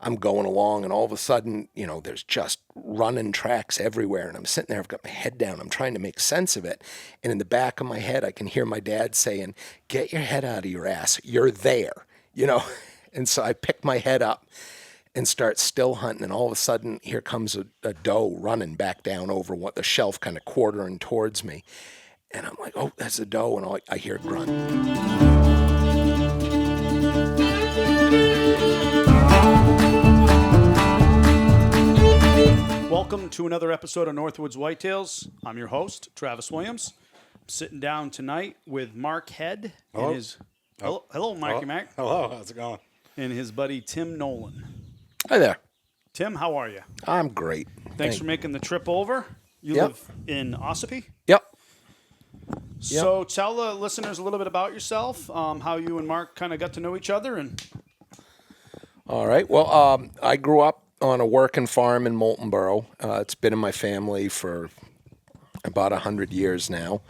I'm going along, and all of a sudden, there's just running tracks everywhere, and I'm sitting there, I've got my head down, I'm trying to make sense of it, and in the back of my head, I can hear my dad saying, "Get your head out of your ass, you're there," and so I pick my head up and start still hunting, and all of a sudden, here comes a doe running back down over the shelf, kind of quartering towards me, and I'm like, "Oh, that's a doe," and I hear a grunt. Welcome to another episode of Northwoods Whitetails. I'm your host, Travis Williams. I'm sitting down tonight with Mark Head and his hello, Marky Mac. Hello, how's it going? And his buddy Tim Nolin. Hi there. Tim, how are you? I'm great. Thanks for making the trip over. You live in Ossipee? Yep. So tell the listeners a little bit about yourself, how you and Mark kind of got to know each other. All right. Well, I grew up on a working farm in Moultonboro. It's been in my family for about 100 years now.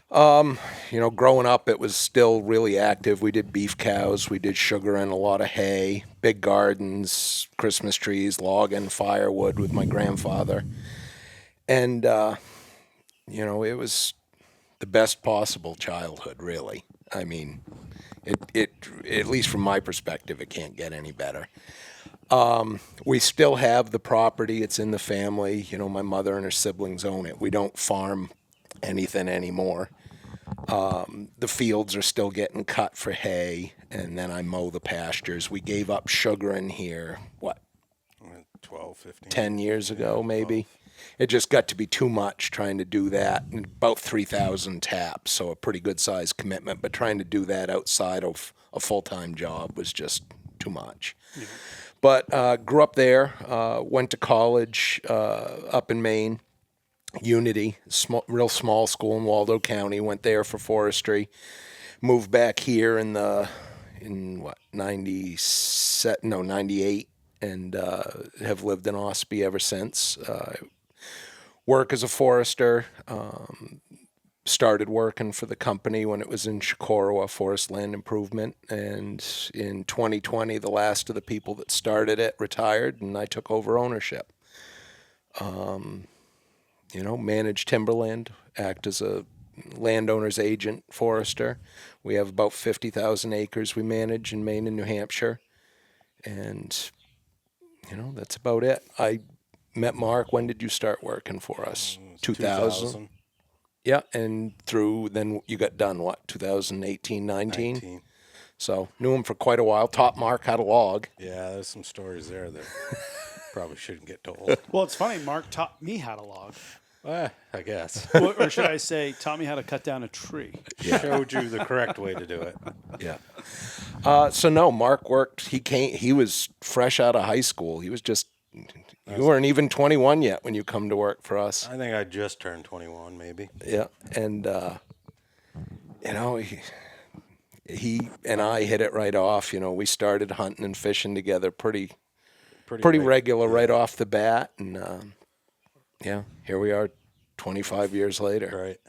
Growing up, it was still really active. We did beef cows, we did sugar and a lot of hay, big gardens, Christmas trees, logging, firewood with my grandfather. And, it was the best possible childhood, really. I mean, it at least from my perspective, it can't get any better. We still have the property. It's in the family. My mother and her siblings own it. We don't farm anything anymore. The fields are still getting cut for hay, and then I mow the pastures. We gave up sugaring here, 12, 15. 10 years ago, maybe. It just got to be too much trying to do that. And about 3,000 taps, so a pretty good-sized commitment. But trying to do that outside of a full-time job was just too much. Yeah. But grew up there, went to college up in Maine, Unity, real small school in Waldo County. Went there for forestry. Moved back here in 98, and have lived in Ossipee ever since. Work as a forester. Started working for the company when it was in Chicorowa, Forest Land Improvement. And in 2020, the last of the people that started it retired, and I took over ownership. Manage timberland, act as a landowner's agent, forester. We have about 50,000 acres we manage in Maine and New Hampshire. And, that's about it. I met Mark. When did you start working for us? 2000. Yeah, and then you got done, 2018, 19? 19. So knew him for quite a while. Taught Mark how to log. Yeah, there's some stories there that probably shouldn't get told. Well, it's funny. Mark taught me how to log. I guess. Or should I say, taught me how to cut down a tree. Yeah. Showed you the correct way to do it. Yeah. Mark worked. He was fresh out of high school. He was just... You weren't even 21 yet when you come to work for us. I think I just turned 21, maybe. Yeah, and he and I hit it right off. We started hunting and fishing together pretty regular right off the bat, and here we are, 25 years later. Right.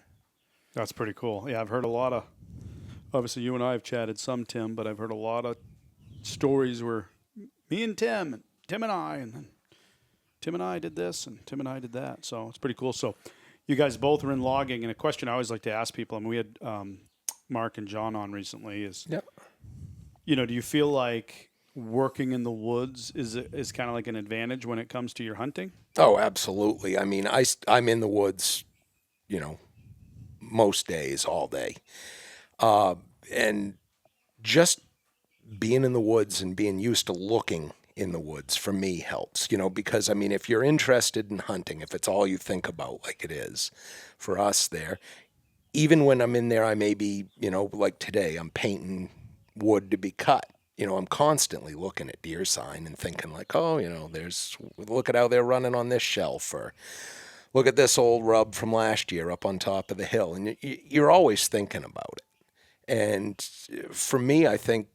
That's pretty cool. Yeah, I've heard a lot of. Obviously, you and I have chatted some, Tim, but I've heard a lot of stories where me and Tim and I, and then Tim and I did this, and Tim and I did that. So it's pretty cool. So you guys both are in logging. And a question I always like to ask people, and we had Mark and John on recently, is, do you feel like working in the woods is kind of like an advantage when it comes to your hunting? Oh, absolutely. I mean, I'm in the woods, most days, all day. And just being in the woods and being used to looking in the woods for me helps, because if you're interested in hunting, if it's all you think about, like it is for us there, even when I'm in there, I may be, like today, I'm painting wood to be cut. I'm constantly looking at deer sign and thinking like, look at how they're running on this shelf, or look at this old rub from last year up on top of the hill. And you're always thinking about it. And for me, I think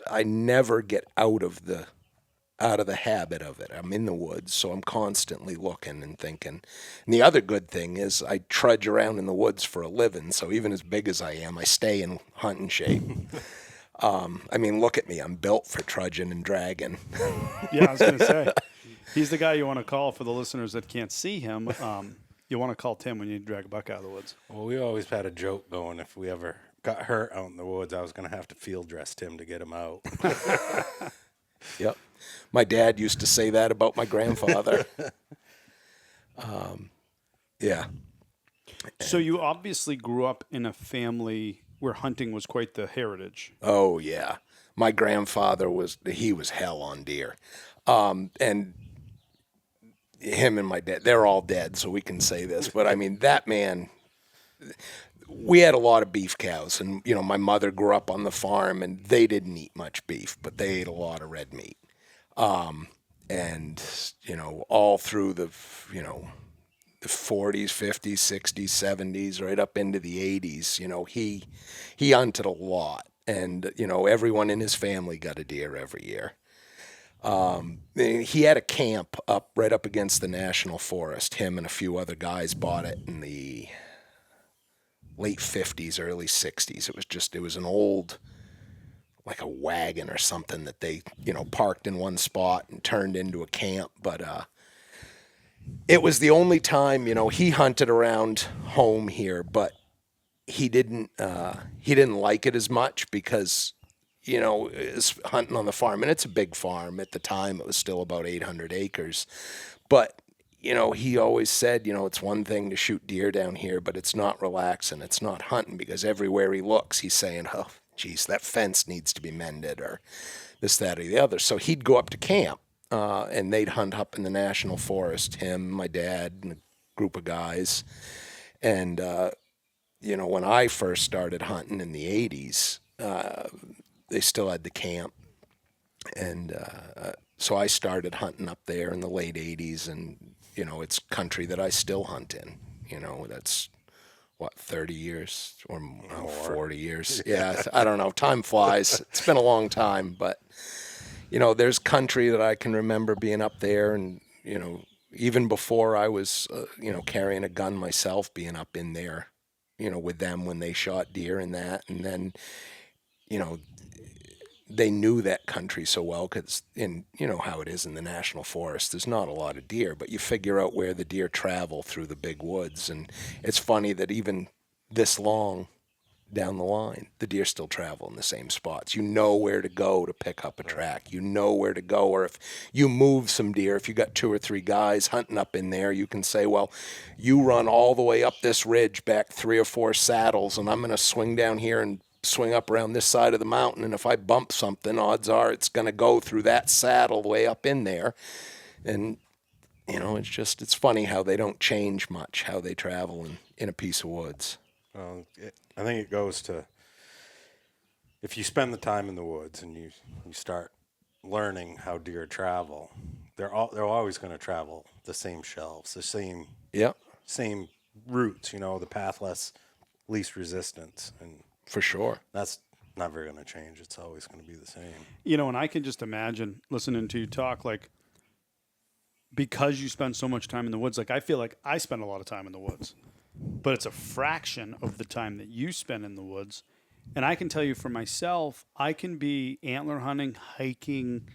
I never get out of the habit of it. I'm in the woods, so I'm constantly looking and thinking. And the other good thing is I trudge around in the woods for a living, so even as big as I am, I stay in hunting shape. I mean, look at me. I'm built for trudging and dragging. Yeah, I was going to say, he's the guy you want to call for the listeners that can't see him. You want to call Tim when you drag a buck out of the woods. Well, we always had a joke going. If we ever got hurt out in the woods, I was going to have to field dress Tim to get him out. Yep. My dad used to say that about my grandfather. Yeah. So you obviously grew up in a family where hunting was quite the heritage. Oh, yeah. My grandfather was hell on deer. And him and my dad, they're all dead, so we can say this. But I mean, that man, we had a lot of beef cows. And, you know, my mother grew up on the farm, and they didn't eat much beef, but they ate a lot of red meat. And, you know, all through the 40s, 50s, 60s, 70s, right up into the 80s, you know, he hunted a lot. And, you know, everyone in his family got a deer every year. He had a camp right up against the National Forest. Him and a few other guys bought it in the late 50s, early 60s. It was an old, like a wagon or something that they, you know, parked in one spot and turned into a camp. But it was the only time, you know, he hunted around home here, but he didn't like it as much because, you know, is hunting on the farm, and it's a big farm. At the time, it was still about 800 acres. But, you know, he always said, you know, it's one thing to shoot deer down here, but it's not relaxing. It's not hunting, because everywhere he looks, he's saying, oh, geez, that fence needs to be mended, or this, that, or the other. So he'd go up to camp, and they'd hunt up in the National Forest, him, my dad, and a group of guys. And, you know, when I first started hunting in the 80s, they still had the camp. And so I started hunting up there in the late 80s, and, you know, it's country that I still hunt in. You know, that's, 30 years or more. 40 years. Yeah, I don't know. Time flies. It's been a long time, but, you know, there's country that I can remember being up there, and, you know, even before I was, you know, carrying a gun myself, being up in there, you know, with them when they shot deer and that. And then, you know, they knew that country so well, because you know how it is in the National Forest, there's not a lot of deer, but you figure out where the deer travel through the big woods. And it's funny that even this long down the line, the deer still travel in the same spots. You know where to go to pick up a track. You know where to go. Or if you move some deer, if you got 2 or 3 guys hunting up in there, you can say, well, you run all the way up this ridge back 3 or 4 saddles, and I'm going to swing down here and swing up around this side of the mountain. And if I bump something, odds are it's going to go through that saddle way up in there. And, you know, it's funny how they don't change much, how they travel in a piece of woods. Well, I think it goes to, if you spend the time in the woods and you start learning how deer travel, they're always going to travel the same shelves, the same routes, you know, the path least resistance, and for sure, that's never going to change. It's always going to be the same. You know, and I can just imagine listening to you talk, like, because you spend so much time in the woods, like, I feel like I spend a lot of time in the woods, but it's a fraction of the time that you spend in the woods. And I can tell you for myself, I can be antler hunting, hiking,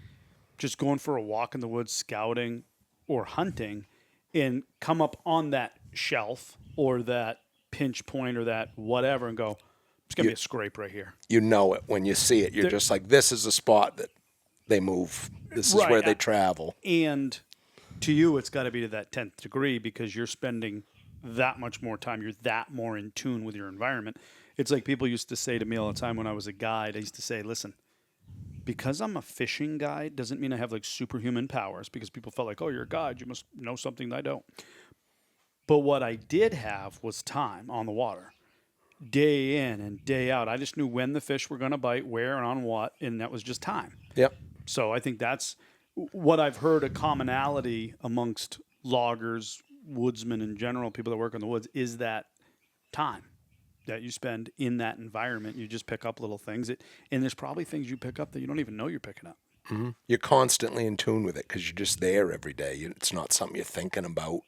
just going for a walk in the woods, scouting or hunting, and come up on that shelf or that pinch point or that whatever and go, it's going to be a scrape right here. You know it when you see it. You're just like, this is a spot that they move. This is Right. where they travel. And to you, it's got to be to that 10th degree, because you're spending that much more time. You're that more in tune with your environment. It's like people used to say to me all the time when I was a guide. I used to say, listen, because I'm a fishing guide doesn't mean I have like superhuman powers, because people felt like, oh, you're a guide, you must know something that I don't. But what I did have was time on the water, day in and day out. I just knew when the fish were going to bite, where and on what, and that was just time. Yep. So I think that's what I've heard, a commonality amongst loggers, woodsmen in general, people that work in the woods, is that time that you spend in that environment. You just pick up little things, and there's probably things you pick up that you don't even know you're picking up. Mm-hmm. You're constantly in tune with it because you're just there every day. It's not something you're thinking about,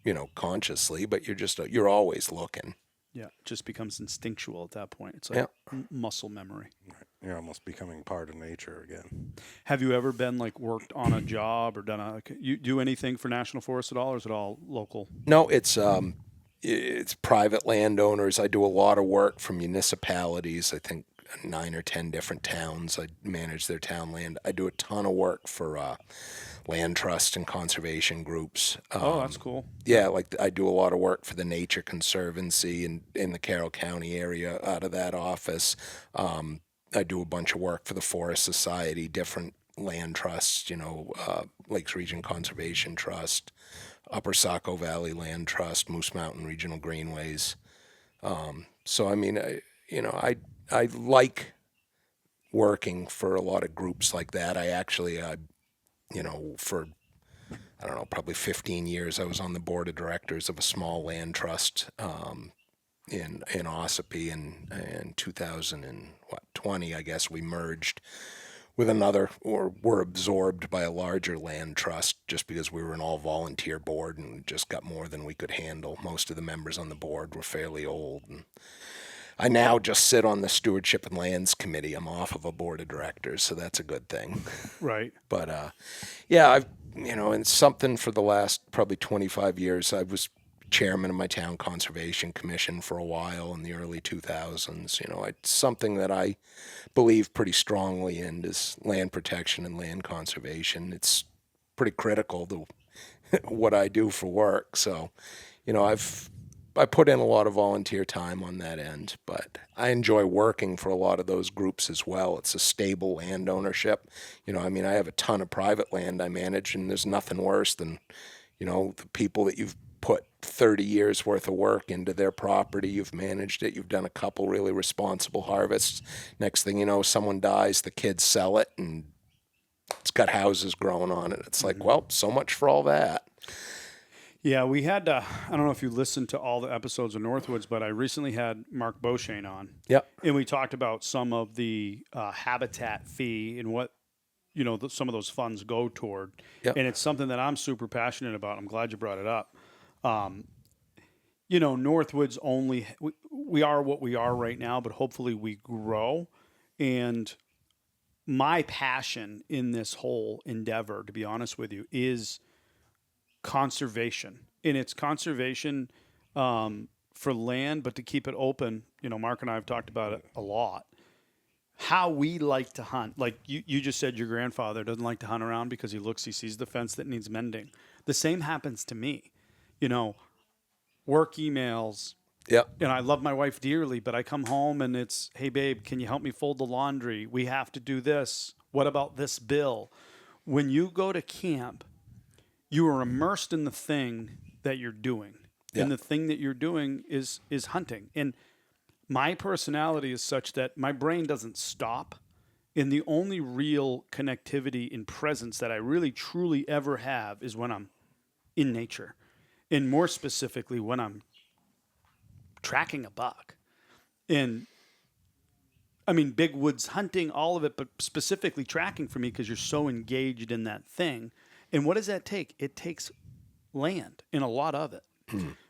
you know, consciously, but you're always looking. Yeah, it just becomes instinctual at that point. It's like muscle memory. you're almost becoming part of nature again. Have you ever been like worked on a job or you do anything for National Forest at all, or is it all local? No, it's private landowners. I do a lot of work for municipalities. I think 9 or 10 different towns. I manage their town land. I do a ton of work for land trust and conservation groups. Oh, that's cool. Yeah, like I do a lot of work for the Nature Conservancy in the Carroll County area out of that office. I do a bunch of work for the Forest Society, different land trusts, Lakes Region Conservation Trust, Upper Saco Valley Land Trust, Moose Mountain Regional Greenways. So I mean, I like working for a lot of groups like that. I actually, for I don't know, probably 15 years, I was on the board of directors of a small land trust in Ossipee, in 2020, I guess we merged with another, or were absorbed by a larger land trust, just because we were an all-volunteer board and just got more than we could handle. Most of the members on the board were fairly old, and I now just sit on the Stewardship and Lands Committee. I'm off of a board of directors, so that's a good thing. Right. But yeah, I've and something for the last probably 25 years. I was chairman of my town conservation commission for a while in the early 2000s. It's something that I believe pretty strongly in, is land protection and land conservation. It's pretty critical to what I do for work. So, I put in a lot of volunteer time on that end, but I enjoy working for a lot of those groups as well. It's a stable land ownership. I have a ton of private land I manage, and there's nothing worse than, the people that you've put 30 years worth of work into their property. You've managed it. You've done a couple really responsible harvests. Next thing you know, someone dies, the kids sell it, and it's got houses growing on it. It's like, well, so much for all that. Yeah, we had, I don't know if you listened to all the episodes of Northwoods, but I recently had Mark Beauchesne on. Yep. And we talked about some of the habitat fee and what, some of those funds go toward. Yep. And it's something that I'm super passionate about. I'm glad you brought it up. Northwoods we are what we are right now, but hopefully we grow. And my passion in this whole endeavor, to be honest with you, is conservation. And it's conservation for land, but to keep it open. Mark and I have talked about it a lot. How we like to hunt. Like you just said, your grandfather doesn't like to hunt around because he sees the fence that needs mending. The same happens to me. Work emails. Yep. And I love my wife dearly, but I come home and it's, hey, babe, can you help me fold the laundry? We have to do this. What about this bill? When you go to camp, you are immersed in the thing that you're doing. Yeah. And the thing that you're doing is hunting. And my personality is such that my brain doesn't stop. And the only real connectivity and presence that I really, truly ever have is when I'm in nature. And more specifically, when I'm tracking a buck. And big woods hunting, all of it, but specifically tracking for me because you're so engaged in that thing. And what does that take? It takes land and a lot of it.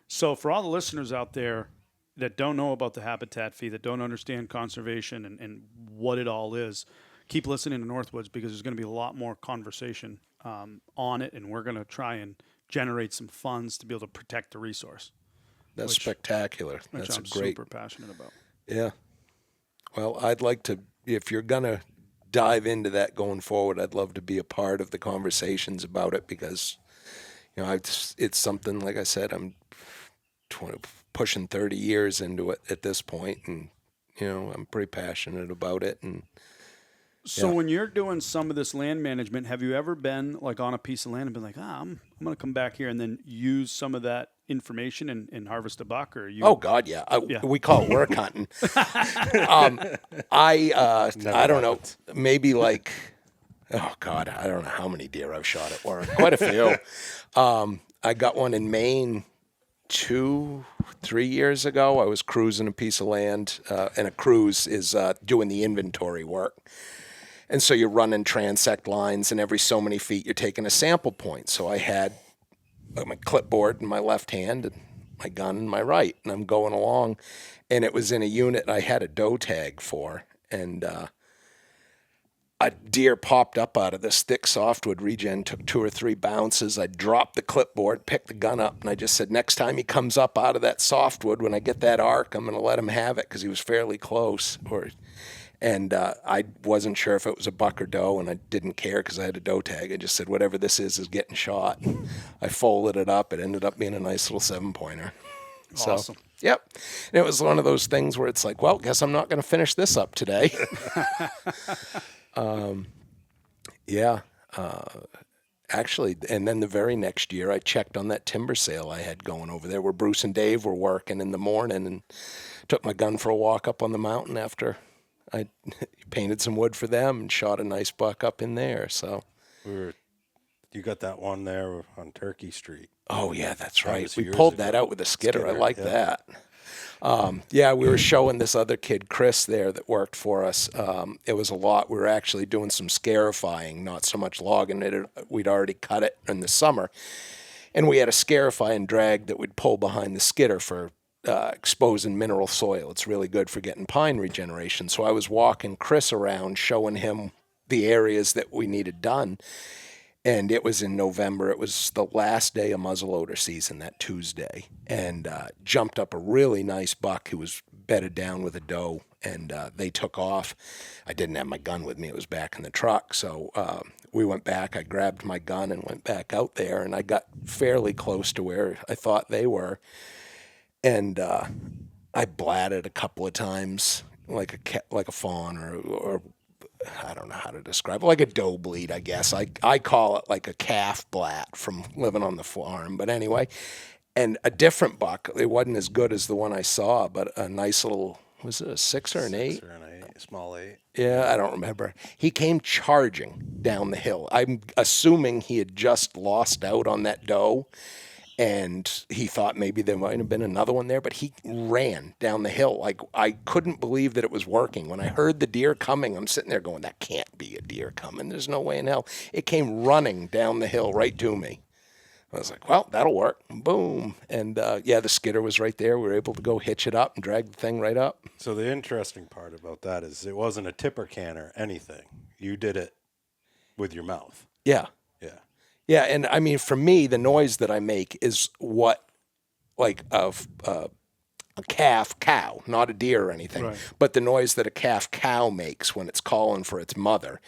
So for all the listeners out there that don't know about the habitat fee, that don't understand conservation and what it all is, keep listening to Northwoods, because there's going to be a lot more conversation on it, and we're going to try and generate some funds to be able to protect the resource. That's spectacular. That's I'm great. super passionate about. Yeah. Well, I'd like to, if you're going to dive into that going forward, I'd love to be a part of the conversations about it, because, it's something, like I said, I'm pushing 30 years into it at this point, and, I'm pretty passionate about it. And so when you're doing some of this land management, have you ever been like on a piece of land and been like, I'm going to come back here and then use some of that information and harvest a buck? Or you? Oh God, yeah. We call it work hunting. I don't know, maybe like, oh God, I don't know how many deer I've shot at work. Quite a few. I got one in Maine 2-3 years ago. I was cruising a piece of land, and a cruise is doing the inventory work. And so you're running transect lines, and every so many feet you're taking a sample point. So I had my clipboard in my left hand and my gun in my right, and I'm going along, and it was in a unit I had a doe tag for, and a deer popped up out of this thick softwood regen, took 2 or 3 bounces. I dropped the clipboard, picked the gun up, and I just said, next time he comes up out of that softwood, when I get that arc, I'm going to let him have it, because he was fairly close. And I wasn't sure if it was a buck or doe, and I didn't care because I had a doe tag. I just said, whatever this is getting shot. I folded it up. It ended up being a nice little 7-pointer. Awesome. So, yep. And it was one of those things where it's like, well, guess I'm not going to finish this up today. Yeah. Actually, and then the very next year, I checked on that timber sale I had going over there where Bruce and Dave were working in the morning, and took my gun for a walk up on the mountain after I painted some wood for them and shot a nice buck up in there. So You got that one there on Turkey Street. Oh, yeah, that's right. was We years pulled ago. that out with a skidder. I like yeah. that. Yeah, we were showing this other kid, Chris, there that worked for us. It was a lot. We were actually doing some scarifying, not so much logging it. We'd already cut it in the summer. And we had a scarifying drag that we'd pull behind the skidder for exposing mineral soil. It's really good for getting pine regeneration. So I was walking Chris around, showing him the areas that we needed done. And it was in November. It was the last day of muzzleloader season, that Tuesday. And jumped up a really nice buck who was bedded down with a doe. And they took off. I didn't have my gun with me. It was back in the truck. So we went back. I grabbed my gun and went back out there. And I got fairly close to where I thought they were. And I blatted a couple of times like a fawn or I don't know how to describe it, like a doe bleed, I guess. I call it like a calf blat from living on the farm. But anyway, and a different buck. It wasn't as good as the one I saw, but a nice little, was it a 6 or an 8? 6 or an 8, small 8. Yeah, I don't remember. He came charging down the hill. I'm assuming he had just lost out on that doe, and he thought maybe there might have been another one there, but he ran down the hill. Like, I couldn't believe that it was working. When I heard the deer coming, I'm sitting there going, that can't be a deer coming. There's no way in hell. It came running down the hill right to me. I was like, well, that'll work. Boom. And yeah, the skidder was right there. We were able to go hitch it up and drag the thing right up. So the interesting part about that is it wasn't a tipper can or anything. You did it with your mouth. Yeah. Yeah. Yeah, and I mean, for me, the noise that I make is what, like a calf cow, not a deer or anything, Right. but the noise that a calf cow makes when it's calling for its mother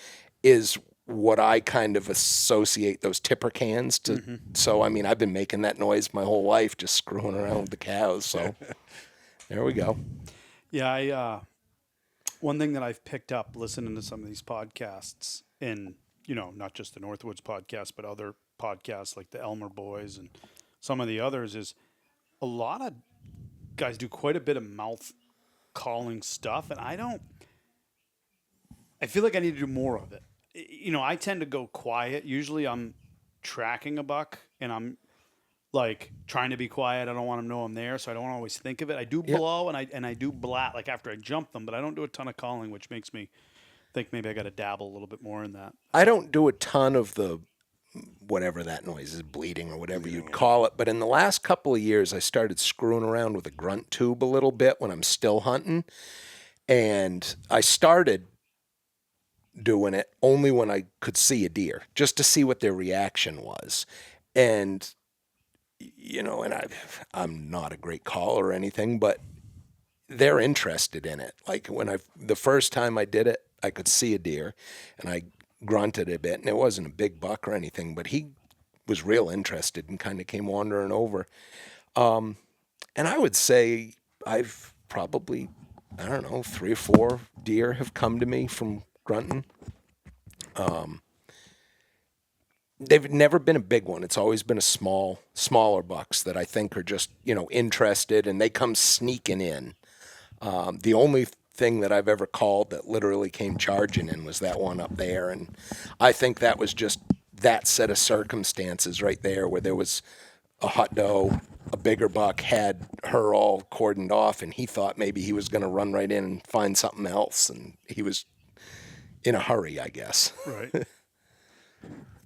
is what I kind of associate those tipper cans to. Mm-hmm. So, I mean, I've been making that noise my whole life, just screwing around with the cows. So there we go. Yeah, one thing that I've picked up listening to some of these podcasts, and not just the Northwoods podcast, but other podcasts like the Elmer Boys and some of the others, is a lot of guys do quite a bit of mouth calling stuff, and I feel like I need to do more of it. I tend to go quiet. Usually I'm tracking a buck and I'm like trying to be quiet. I don't want them to know I'm there, so I don't always think of it. I do blow and I do blat like after I jump them, but I don't do a ton of calling, which makes me think maybe I got to dabble a little bit more in that. I don't do a ton of the whatever that noise is, bleeding or whatever you'd call it. But in the last couple of years, I started screwing around with a grunt tube a little bit when I'm still hunting. And I started doing it only when I could see a deer, just to see what their reaction was. And, and I'm not a great caller or anything, but they're interested in it. Like the first time I did it, I could see a deer, and I grunted a bit, and it wasn't a big buck or anything, but he was real interested and kind of came wandering over. And I would say I've probably, 3 or 4 deer have come to me from grunting. They've never been a big one. It's always been smaller bucks that I think are just, interested, and they come sneaking in. The only thing that I've ever called that literally came charging in was that one up there. And I think that was just that set of circumstances right there where there was a hot doe, a bigger buck had her all cordoned off, and he thought maybe he was going to run right in and find something else. And he was in a hurry, I guess. Right.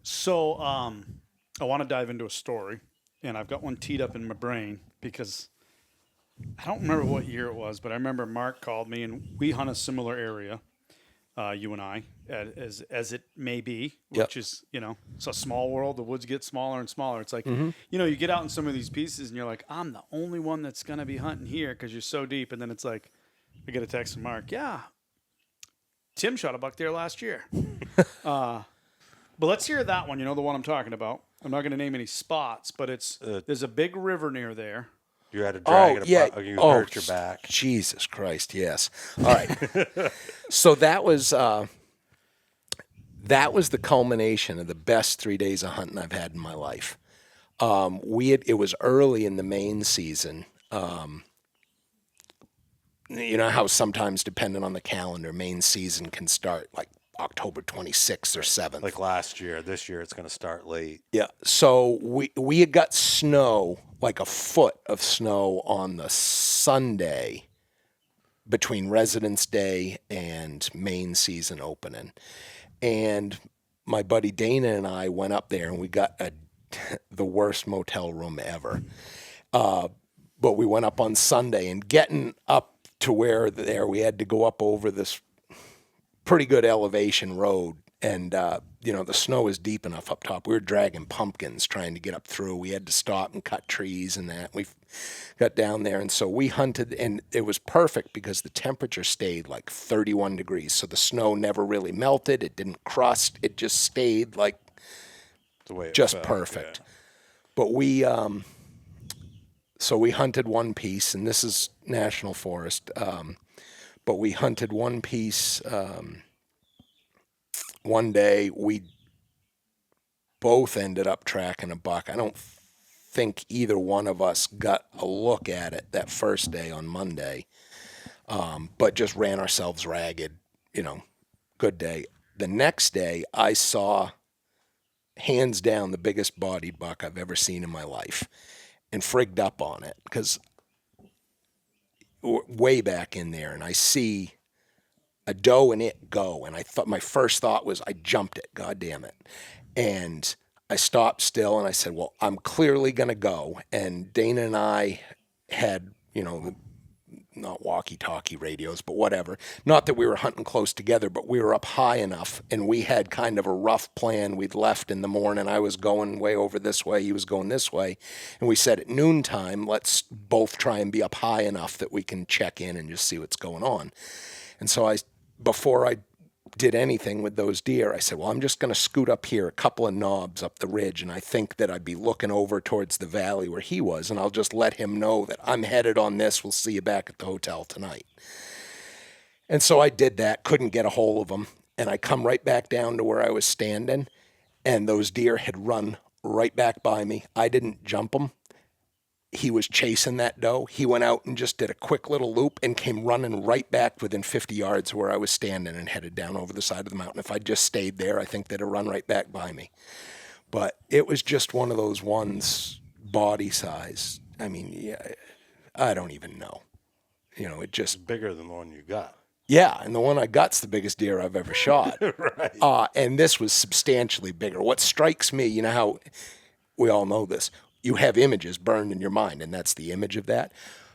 So I want to dive into a story, and I've got one teed up in my brain because I don't remember what year it was, but I remember Mark called me, and we hunt a similar area. you and I, as it may be, Yep. which is, it's a small world. The woods get smaller and smaller. It's like, Mm-hmm. you get out in some of these pieces and you're like, I'm the only one that's going to be hunting here because you're so deep. And then it's like, I get a text from Mark. Yeah, Tim shot a buck there last year. But let's hear that one. The one I'm talking about. I'm not going to name any spots, but there's a big river near there. You had to drag yeah. you hurt your back. Jesus Christ, yes. All right. So that was the culmination of the best 3 days of hunting I've had in my life. It was early in the main season. You know how sometimes, depending on the calendar, main season can start like October 26th or 7th. Like last year. This year it's going to start late. Yeah. So we had got snow, like a foot of snow on the Sunday between Residence Day and main season opening. And my buddy Dana and I went up there and we got the worst motel room ever. But we went up on Sunday, and getting up to where we had to go up over this pretty good elevation road. And, the snow is deep enough up top. We were dragging pumpkins trying to get up through. We had to stop and cut trees and that. We got down there. And so we hunted, and it was perfect because the temperature stayed like 31 degrees. So the snow never really melted. It didn't crust. It just stayed like The way it just felt, perfect. yeah. But so we hunted one piece, and this is National Forest. But we hunted one piece. One day we both ended up tracking a buck. I don't think either one of us got a look at it that first day on Monday, but just ran ourselves ragged, good day. The next day I saw, hands down, the biggest bodied buck I've ever seen in my life, and frigged up on it because way back in there, and I see a doe and it go, and my first thought was I jumped it, god damn it. And I stopped still and I said, well, I'm clearly gonna go. And Dana and I had, not walkie-talkie radios, but whatever. Not that we were hunting close together, but we were up high enough, and we had kind of a rough plan. We'd left in the morning. I was going way over this way. He was going this way. And we said at noontime, let's both try and be up high enough that we can check in and just see what's going on. And so before I did anything with those deer, I said, well, I'm just going to scoot up here a couple of knobs up the ridge, and I think that I'd be looking over towards the valley where he was, and I'll just let him know that I'm headed on this. We'll see you back at the hotel tonight. And so I did that, couldn't get a hold of him, and I come right back down to where I was standing, and those deer had run right back by me. I didn't jump them. He was chasing that doe. He went out and just did a quick little loop and came running right back within 50 yards where I was standing and headed down over the side of the mountain. If I'd just stayed there, I think they'd have run right back by me. But it was just one of those ones, body size. I mean, yeah, I don't even know. It just... It's bigger than the one you got. Yeah, and the one I got's the biggest deer I've ever shot. Right. And this was substantially bigger. What strikes me, how we all know this, you have images burned in your mind, and that's the image of that.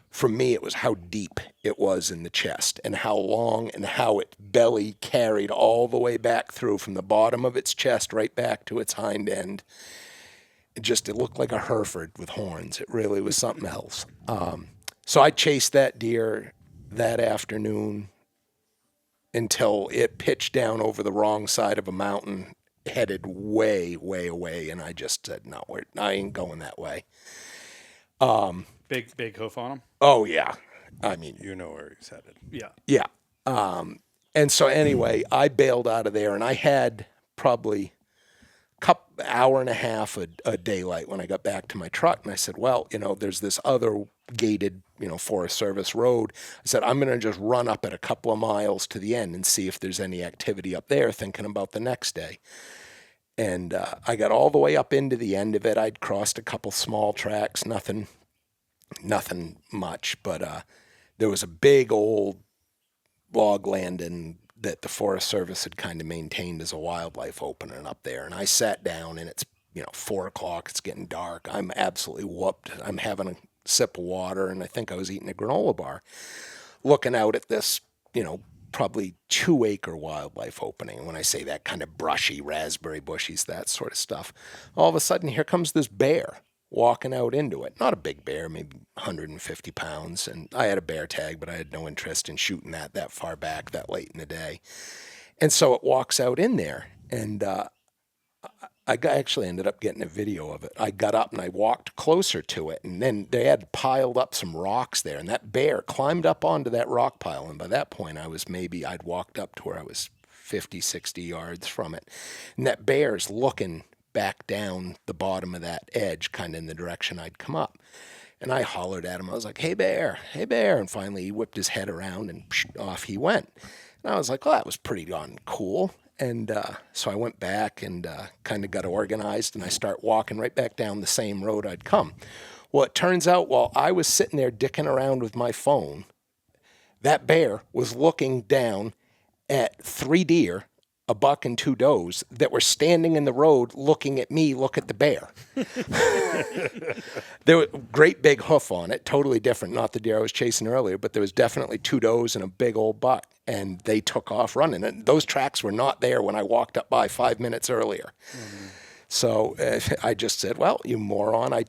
For me, it was how deep it was in the chest and how long and how its belly carried all the way back through from the bottom of its chest right back to its hind end. It looked like a Hereford with horns. It really was something else. So I chased that deer that afternoon until it pitched down over the wrong side of a mountain, headed way, way away, and I just said, no, I ain't going that way. Big hoof on him. Oh, yeah. I mean... You know where he's headed. Yeah. Yeah. And so anyway, I bailed out of there, and I had probably hour and a half a daylight when I got back to my truck, and I said, well, there's this other gated, Forest Service road. I said, I'm going to just run up it a couple of miles to the end and see if there's any activity up there, thinking about the next day. And I got all the way up into the end of it. I'd crossed a couple small tracks, nothing much, but there was a big old log landing that the Forest Service had kind of maintained as a wildlife opening up there. And I sat down, and it's 4:00. It's getting dark. I'm absolutely whooped. I'm having a sip of water, and I think I was eating a granola bar, looking out at this probably 2-acre wildlife opening. And when I say that, kind of brushy, raspberry bushes, that sort of stuff. All of a sudden, here comes this bear walking out into it. Not a big bear, maybe 150 pounds. And I had a bear tag, but I had no interest in shooting that far back that late in the day. And so it walks out in there. And actually ended up getting a video of it. I got up and I walked closer to it, and then they had piled up some rocks there, and that bear climbed up onto that rock pile. And by that point, I'd walked up to where I was 50, 60 yards from it. And that bear's looking back down the bottom of that edge, kind of in the direction I'd come up. And I hollered at him. I was like, hey, bear, hey, bear. And finally he whipped his head around and off he went. And I was like, well, that was pretty darn cool. And so I went back and kind of got organized, and I start walking right back down the same road I'd come. Well, it turns out while I was sitting there dicking around with my phone, that bear was looking down at 3 deer, a buck and 2 does that were standing in the road looking at me look at the bear. There was a great big hoof on it, totally different, not the deer I was chasing earlier, but there was definitely 2 does and a big old buck, and they took off running. And those tracks were not there when I walked up by 5 minutes earlier. Mm-hmm. So I just said, well, you moron. I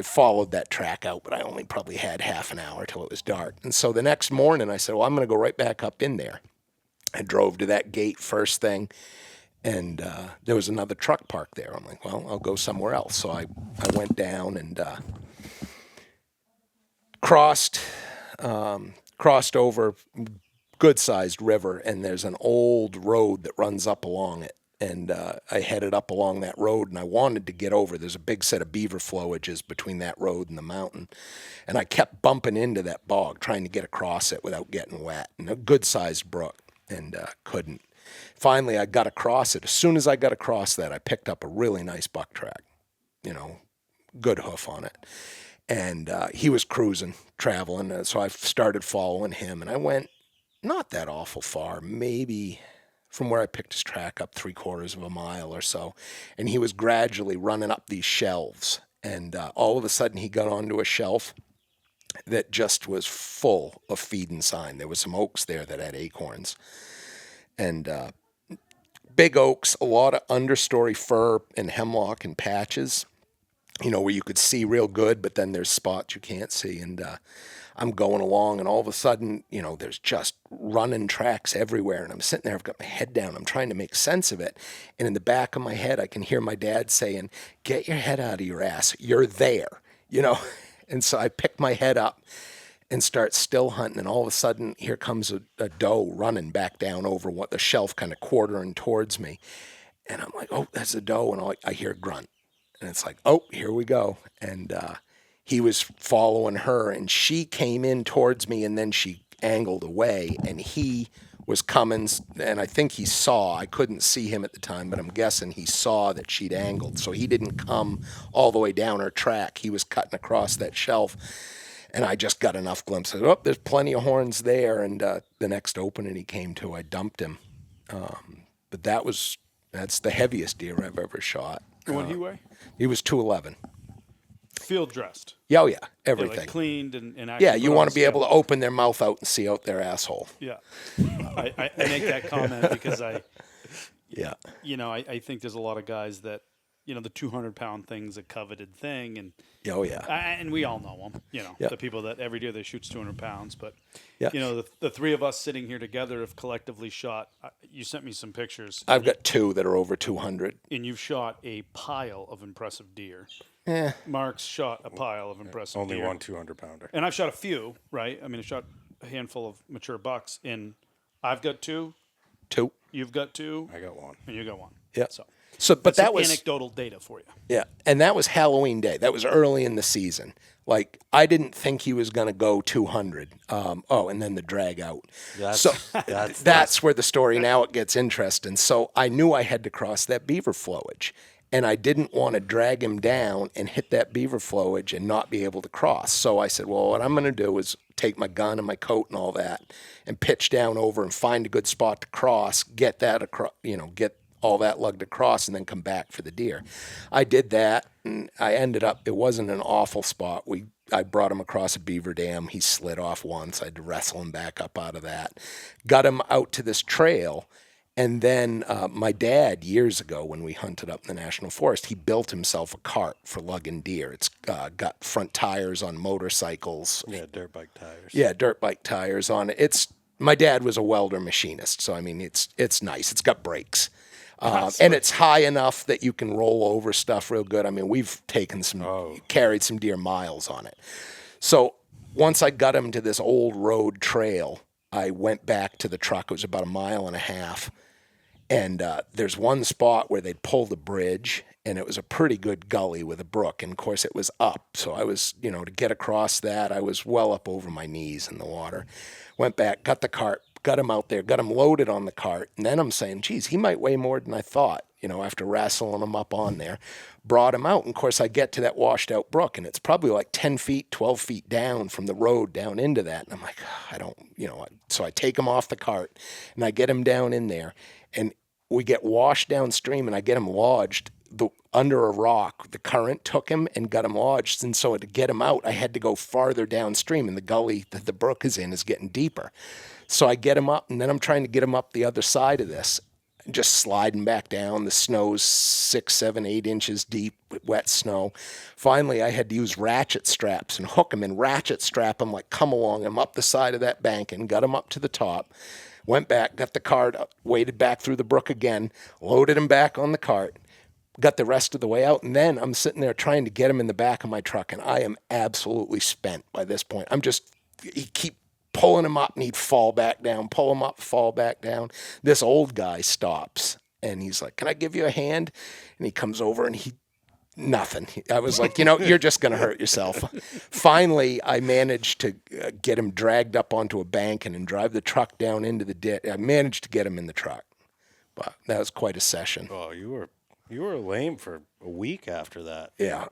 followed that track out, but I only probably had half an hour till it was dark. And so the next morning I said, well, I'm going to go right back up in there. I drove to that gate first thing, and there was another truck parked there. I'm like, well, I'll go somewhere else. So I went down and crossed over good-sized river, and there's an old road that runs up along it. And I headed up along that road, and I wanted to get over. There's a big set of beaver flowages between that road and the mountain. And I kept bumping into that bog, trying to get across it without getting wet. And a good-sized brook, and couldn't. Finally, I got across it. As soon as I got across that, I picked up a really nice buck track, good hoof on it. And he was cruising, traveling, so I started following him. And I went not that awful far, maybe from where I picked his track up 3/4 of a mile or so. And he was gradually running up these shelves. And all of a sudden, he got onto a shelf that just was full of feeding sign. There was some oaks there that had acorns. And big oaks, a lot of understory fir and hemlock and patches, where you could see real good, but then there's spots you can't see. And I'm going along, and all of a sudden, there's just running tracks everywhere. And I'm sitting there, I've got my head down. I'm trying to make sense of it. And in the back of my head, I can hear my dad saying, get your head out of your ass. You're there, And so I pick my head up and start still hunting. And all of a sudden, here comes a doe running back down over the shelf, kind of quartering towards me. And I'm like, oh, that's a doe. And I hear a grunt. And it's like, oh, here we go. And he was following her, and she came in towards me, and then she angled away, and he was coming, and I think he saw, I couldn't see him at the time, but I'm guessing he saw that she'd angled, so he didn't come all the way down her track. He was cutting across that shelf, and I just got enough glimpses. Oh, there's plenty of horns there, and the next opening he came to, I dumped him. But that's the heaviest deer I've ever shot. And what did he weigh? He was 211. Field dressed. Yeah, oh yeah, everything. Yeah, like cleaned and actually. Yeah, you want to be able to open their mouth out and see out their asshole. Yeah, I make that comment because Yeah. I think there's a lot of guys that, the 200-pound thing's a coveted thing, and Oh yeah. And we all know them. Yeah. The people that every deer they shoot's 200 pounds. But Yeah. the three of us sitting here together have collectively shot. You sent me some pictures. I've got 2 that are over 200. And you've shot a pile of impressive deer. Yeah. Mark's shot a pile of impressive Only deer. one 200-pounder. And I've shot a few, right? I mean, I shot a handful of mature bucks, and I've got 2. 2. You've got 2. I got 1. And you got 1. Yeah. So, but that some was anecdotal data for you. Yeah, and that was Halloween day. That was early in the season. Like, I didn't think he was going to go 200. And then the drag out. That's where the story now it gets interesting. So I knew I had to cross that beaver flowage, and I didn't want to drag him down and hit that beaver flowage and not be able to cross. So I said, well, what I'm going to do is take my gun and my coat and all that and pitch down over and find a good spot to cross, get that across, get all that lugged across, and then come back for the deer. I did that, and I ended up, it wasn't an awful spot. We I brought him across a beaver dam. He slid off once. I had to wrestle him back up out of that. Got him out to this trail. And then my dad, years ago, when we hunted up in the National Forest, he built himself a cart for lugging deer. It's got front tires on motorcycles. Yeah, dirt bike tires. Yeah, dirt bike tires on it. My dad was a welder machinist, so I mean, it's nice. It's got brakes. And it's high enough that you can roll over stuff real good. I mean, we've carried some deer miles on it. So once I got him to this old road trail, I went back to the truck. It was about 1.5 miles. And there's one spot where they'd pulled the bridge, and it was a pretty good gully with a brook. And of course, it was up. So I was, to get across that, I was well up over my knees in the water. Went back, got the cart, got him out there, got him loaded on the cart. And then I'm saying, geez, he might weigh more than I thought, after wrestling him up on there. Brought him out. And of course, I get to that washed out brook, and it's probably like 10 feet, 12 feet down from the road down into that. And I'm like, I don't, so I take him off the cart, and I get him down in there. And we get washed downstream, and I get him lodged under a rock. The current took him and got him lodged. And so to get him out, I had to go farther downstream, and the gully that the brook is in is getting deeper. So I get him up, and then I'm trying to get him up the other side of this, just sliding back down. The snow's 6, 7, 8 inches deep with wet snow. Finally, I had to use ratchet straps and hook him and ratchet strap him, like come along him up the side of that bank, and got him up to the top. Went back, got the cart, waded back through the brook again, loaded him back on the cart, got the rest of the way out, and then I'm sitting there trying to get him in the back of my truck, and I am absolutely spent by this point. He'd keep pulling him up, and he'd fall back down, pull him up, fall back down. This old guy stops, and he's like, "Can I give you a hand?" And he comes over, and nothing. I was like, you're just going to hurt yourself. Finally, I managed to get him dragged up onto a bank and then drive the truck down into the ditch. I managed to get him in the truck, but that was quite a session. Oh, you were lame for a week after that. Yeah.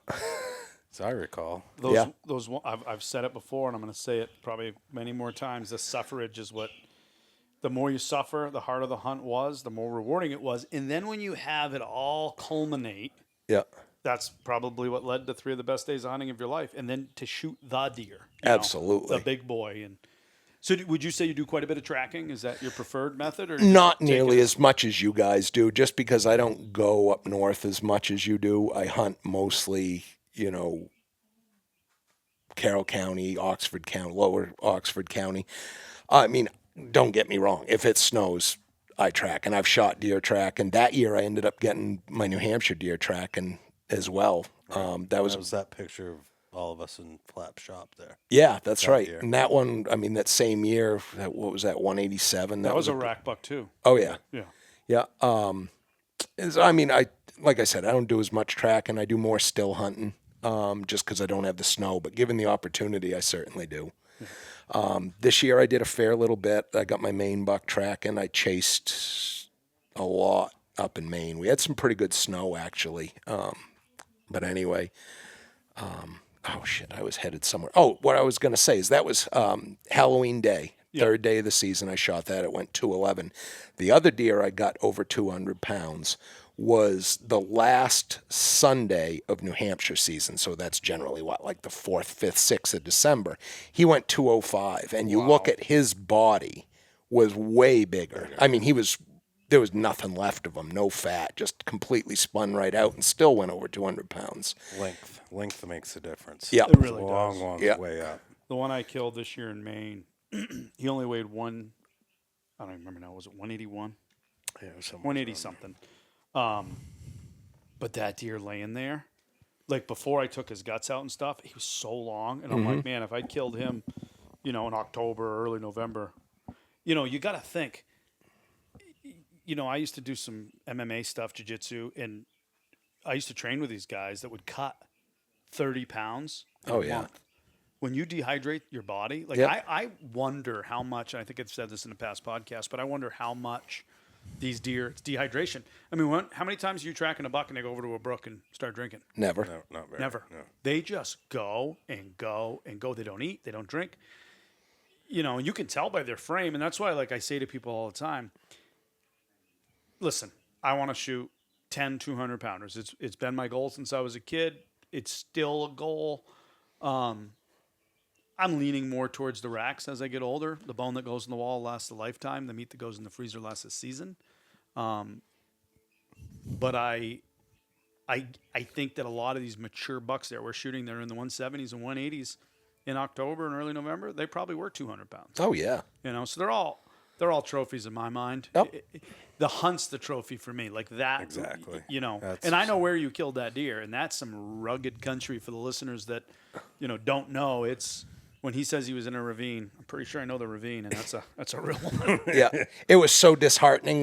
As I recall. Those I've said it before, and I'm going to say it probably many more times. The suffrage is what. The more you suffer, the harder the hunt was, the more rewarding it was, and then when you have it all culminate. Yeah. That's probably what led to 3 of the best days of hunting of your life. And then to shoot the deer. Absolutely. The big boy. And so would you say you do quite a bit of tracking? Is that your preferred method? Or not nearly as much as you guys do, just because I don't go up north as much as you do. I hunt mostly, Carroll County, Oxford County, lower Oxford County. I mean, don't get me wrong. If it snows, I track. And I've shot deer track. And that year I ended up getting my New Hampshire deer tracking as well. That was that picture of all of us in Flap Shop there. Yeah, that's right. Year. And that one, I mean, that same year, what was that, 187? That was a rack buck too. Oh, yeah. Yeah. Yeah. Like I said, I don't do as much tracking. I do more still hunting just because I don't have the snow. But given the opportunity, I certainly do. This year I did a fair little bit. I got my Maine buck tracking. I chased a lot up in Maine. We had some pretty good snow, actually. But anyway, oh shit, I was headed somewhere. Oh, what I was going to say is that was Halloween Day, third day of the season. I shot that. It went 211. The other deer I got over 200 pounds was the last Sunday of New Hampshire season. So that's generally like the 4th, 5th, 6th of December. He went 205. And you look at his body was way bigger. I mean, there was nothing left of him, no fat, just completely spun right out and still went over 200 pounds. Length makes a difference. Yeah. It really long, does. long way up. The one I killed this year in Maine, he only weighed I don't even remember now, was it 181? Yeah, 180 something. But that deer laying there, like before I took his guts out and stuff, he was so long. And I'm like, man, if I'd killed him, in October or early November, you got to think, I used to do some MMA stuff, jiu-jitsu, and I used to train with these guys that would cut 30 pounds in a month. When you dehydrate your body, I wonder how much, and I think I've said this in a past podcast, but I wonder how much these deer, it's dehydration. I mean, how many times are you tracking a buck and they go over to a brook and start drinking? Never. No, not very. Never. No. They just go and go and go. They don't eat. They don't drink. You can tell by their frame, and that's why, I say to people all the time, listen, I want to shoot 10 200-pounders. It's been my goal since I was a kid. It's still a goal. I'm leaning more towards the racks as I get older. The bone that goes in the wall lasts a lifetime. The meat that goes in the freezer lasts a season. But I think that a lot of these mature bucks that we're shooting, they're in the 170s and 180s in October and early November. They probably were 200 pounds. Oh yeah. So they're all trophies in my mind. Yep. The hunt's the trophy for me, like that. Exactly. And I know where you killed that deer, and that's some rugged country for the listeners that, don't know. It's when he says he was in a ravine. I'm pretty sure I know the ravine, and that's a real one. Yeah, it was so disheartening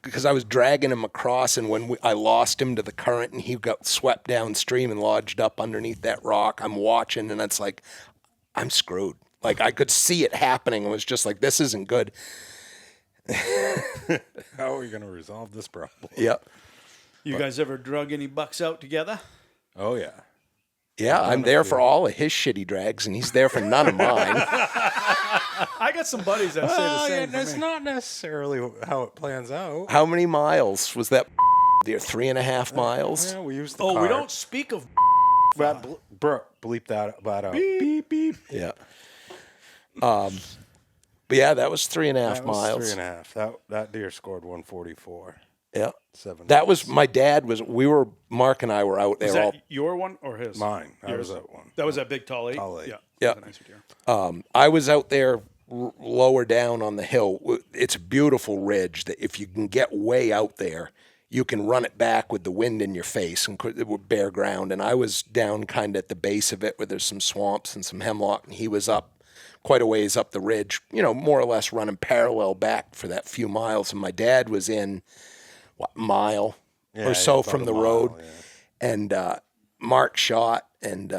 because I was dragging him across, and when I lost him to the current, and he got swept downstream and lodged up underneath that rock. I'm watching, and it's like, I'm screwed. Like I could see it happening, and was just like, this isn't good. How are we going to resolve this problem? Yep. You guys ever drug any bucks out together? Oh yeah. Yeah, I'm there for all of his shitty drags, and he's there for none of mine. I got some buddies that say the same. That's not necessarily how it plans out. How many miles was that deer? 3.5 miles? Yeah, we use the Oh, car. we don't speak of. Brooke, bleep that out. Beep, beep. Yeah. But yeah, that was 3.5 That was miles. 3.5. That deer scored 144. Yeah. 7. That was Mark and I were out there Is all. that your one or his? Mine. I Yours. was at one. That was that big tall 8? Tall 8. Yeah. Yeah. That was a nicer deer. I was out there lower down on the hill. It's a beautiful ridge that if you can get way out there, you can run it back with the wind in your face and with bare ground. And I was down kind of at the base of it where there's some swamps and some hemlock, and he was up quite a ways up the ridge, more or less running parallel back for that few miles. And my dad was in, mile or so from the road. Yeah. And Mark shot, and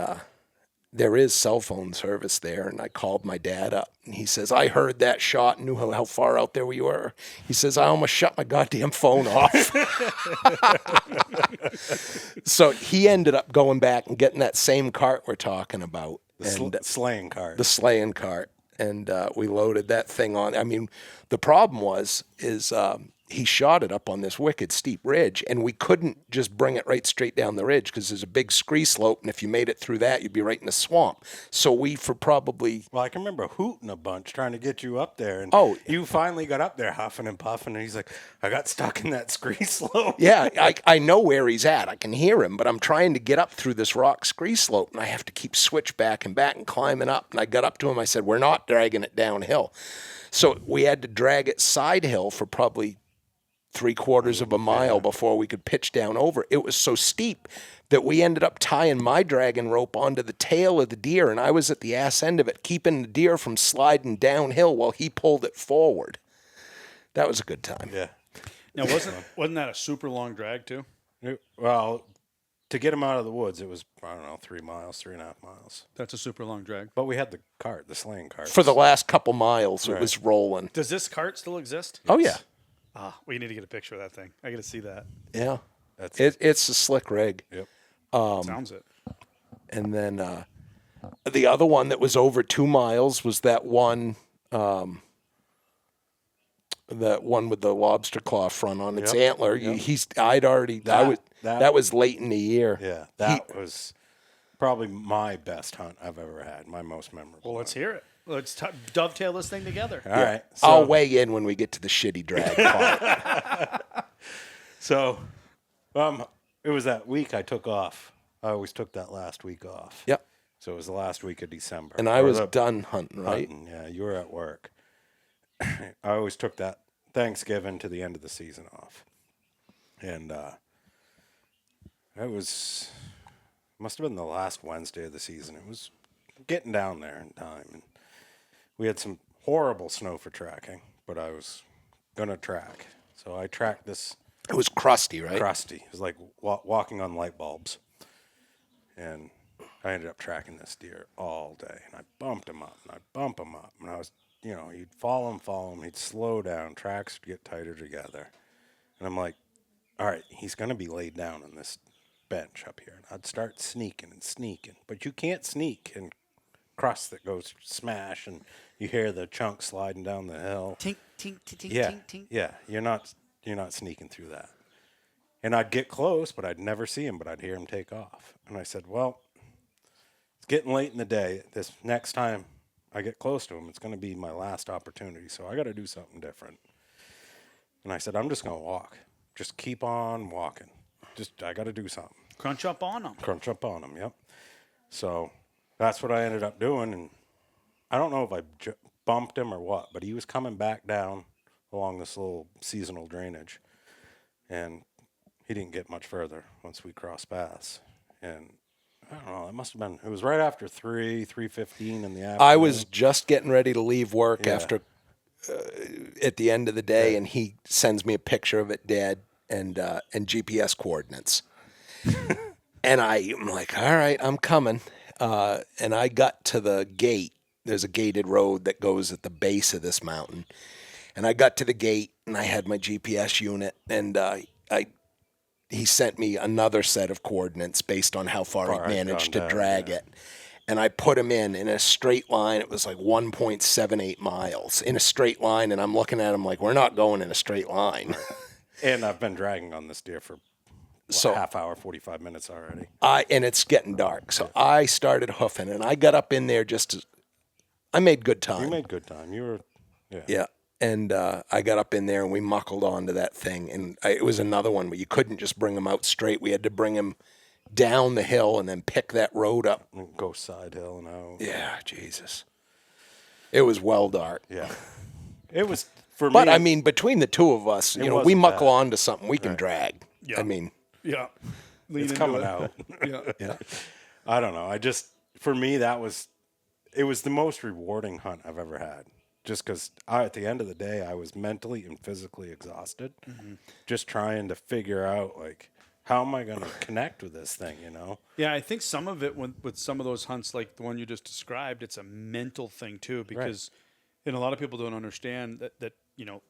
there is cell phone service there. And I called my dad up, and he says, I heard that shot and knew how far out there we were. He says, I almost shut my goddamn phone off. So he ended up going back and getting that same cart we're talking about. The slaying cart. The slaying cart. And we loaded that thing on. I mean, the problem is he shot it up on this wicked steep ridge, and we couldn't just bring it right straight down the ridge because there's a big scree slope, and if you made it through that, you'd be right in the swamp. So we, for probably... Well, I can remember hooting a bunch trying to get you up there, and you finally got up there huffing and puffing, and he's like, I got stuck in that scree slope. Yeah, I know where he's at. I can hear him, but I'm trying to get up through this rock scree slope, and I have to keep switch back and climbing up. And I got up to him, I said, we're not dragging it downhill. So we had to drag it side hill for probably 3/4 of a mile before we could pitch down over. It was so steep that we ended up tying my dragging rope onto the tail of the deer, and I was at the ass end of it, keeping the deer from sliding downhill while he pulled it forward. That was a good time. Yeah. Now, wasn't that a super long drag, too? Well, to get him out of the woods, it was, 3 miles, 3.5 miles. That's a super long drag. But we had the cart, the slaying cart. For the last couple miles, it was rolling. Does this cart still exist? Oh, yeah. We need to get a picture of that thing. I got to see that. Yeah. It's a slick rig. Yep. Sounds it. And then the other one that was over 2 miles was that one with the lobster claw front on its antler. Yep. That was late in the year. Yeah, that was probably my best hunt I've ever had, my most memorable. Well, let's hear it. Let's dovetail this thing together. All right. So, I'll weigh in when we get to the shitty drag part. So, it was that week I took off. I always took that last week off. Yep. So it was the last week of December. And I was done hunting, right? Yeah, you were at work. I always took that Thanksgiving to the end of the season off. And it must have been the last Wednesday of the season. It was getting down there in time. And we had some horrible snow for tracking, but I was going to track. So I tracked this. It was crusty, right? Crusty. It was like walking on light bulbs. And I ended up tracking this deer all day. And I bumped him up, and I bump him up. And I was, he'd follow him. He'd slow down. Tracks would get tighter together. And I'm like, all right, he's going to be laid down on this bench up here. And I'd start sneaking. But you can't sneak in crust that goes smash, and you hear the chunk sliding down the hill. Tink, tink, tink, Yeah, tink, tink. yeah. You're not sneaking through that. And I'd get close, but I'd never see him, but I'd hear him take off. And I said, well, it's getting late in the day. This next time I get close to him, it's going to be my last opportunity. So I got to do something different. And I said, I'm just going to walk. Just keep on walking. I got to do something. Crunch up on them. Crunch up on him, yep. So that's what I ended up doing. And I don't know if I bumped him or what, but he was coming back down along this little seasonal drainage. And he didn't get much further once we crossed paths. And I don't know, it was right after 3:15 in the afternoon. I was just getting ready to leave work Yeah. after, at the end of the day, and he sends me a picture of it, Dad, and GPS coordinates. And I'm like, all right, I'm coming. And I got to the gate. There's a gated road that goes at the base of this mountain. And I got to the gate, and I had my GPS unit, and he sent me another set of coordinates based on how far he managed to drag it. And I put him in a straight line. It was like 1.78 miles in a straight line. And I'm looking at him like, we're not going in a straight line. And I've been dragging on this deer for half hour, 45 minutes already. And it's getting dark. So I started hoofing, and I got up in there I made good time. You made good time. You were, Yeah. And I got up in there, and we muckled onto that thing. And it was another one where you couldn't just bring him out straight. We had to bring him down the hill and then pick that road up. And go side hill and out. Yeah, Jesus. It was well dark. Yeah. It was, for me. But, I mean, between the two of us, we wasn't muckle bad. onto something we can drag. Yeah. I mean. Yeah. Lean It's into coming it. out. Yeah. I don't know. For me, it was the most rewarding hunt I've ever had. Just because at the end of the day, I was mentally and physically exhausted. Mm-hmm. Just trying to figure out, like, how am I going to connect with this thing, Yeah, I think some of it with some of those hunts, like the one you just described, it's a mental thing too, because and a lot of people don't understand that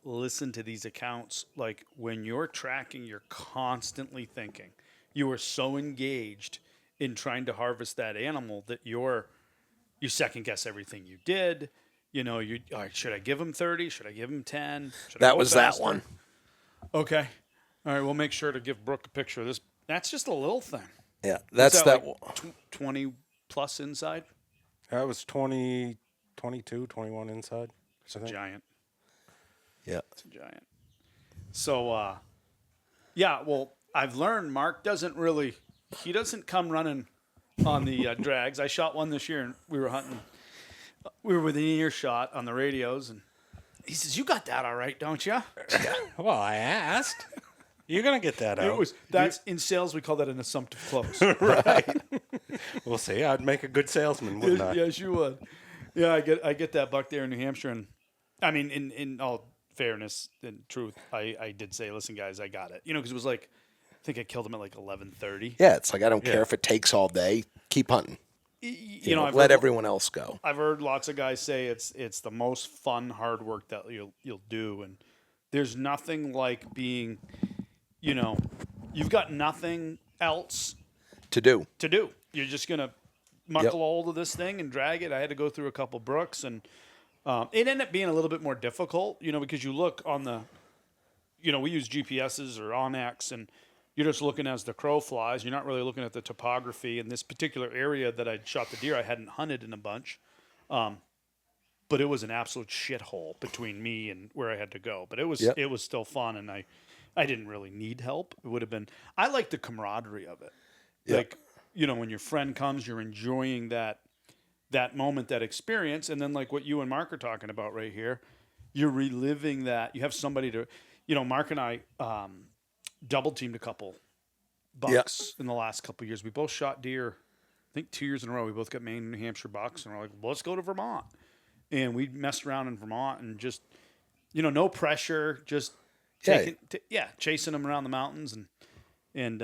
listen to these accounts. Like when you're tracking, you're constantly thinking. You are so engaged in trying to harvest that animal that you second guess everything you did. All right, should I give him 30? Should I give him 10? That was that one. Okay. All right, we'll make sure to give Brooke a picture of this. That's just a little thing. Yeah, that's that. Like 20 plus inside? That was 20, 22, 21 inside. It's a giant. Yeah. It's a giant. So, well, I've learned Mark doesn't come running on the drags. I shot one this year, and we were hunting. We were within earshot on the radios, and he says, "You got that all right, don't you?" Well, I asked. You're going to get that out. That's in sales, we call that an assumptive close. Right. We'll see. I'd make a good salesman, wouldn't I? Yes, you would. Yeah, I get that buck there in New Hampshire, and I mean, in all fairness and truth, I did say, "Listen, guys, I got it." Because it was like, I think I killed him at like 11:30. Yeah, it's like I don't care if it takes all day. Keep hunting. I've let heard, everyone else go. I've heard lots of guys say it's the most fun, hard work that you'll do, and there's nothing like being, you've got nothing else To do. You're just gonna muckle hold of this thing and drag it. I had to go through a couple brooks, and it ended up being a little bit more difficult, because you look on the, we use GPSs or OnX, and you're just looking as the crow flies. You're not really looking at the topography. In this particular area that I'd shot the deer, I hadn't hunted in a bunch. But it was an absolute shithole between me and where I had to go. But it was still fun, and I didn't really need help. It would have been – I like the camaraderie of it. Yep. Like, when your friend comes, you're enjoying that moment, that experience. And then like what you and Mark are talking about right here, you're reliving that. You have somebody to – Mark and I double teamed a couple bucks in the last couple of years. We both shot deer, I think 2 years in a row. We both got Maine and New Hampshire bucks, and we're like, well, let's go to Vermont. And we messed around in Vermont and just, no pressure, just chasing them around the mountains, and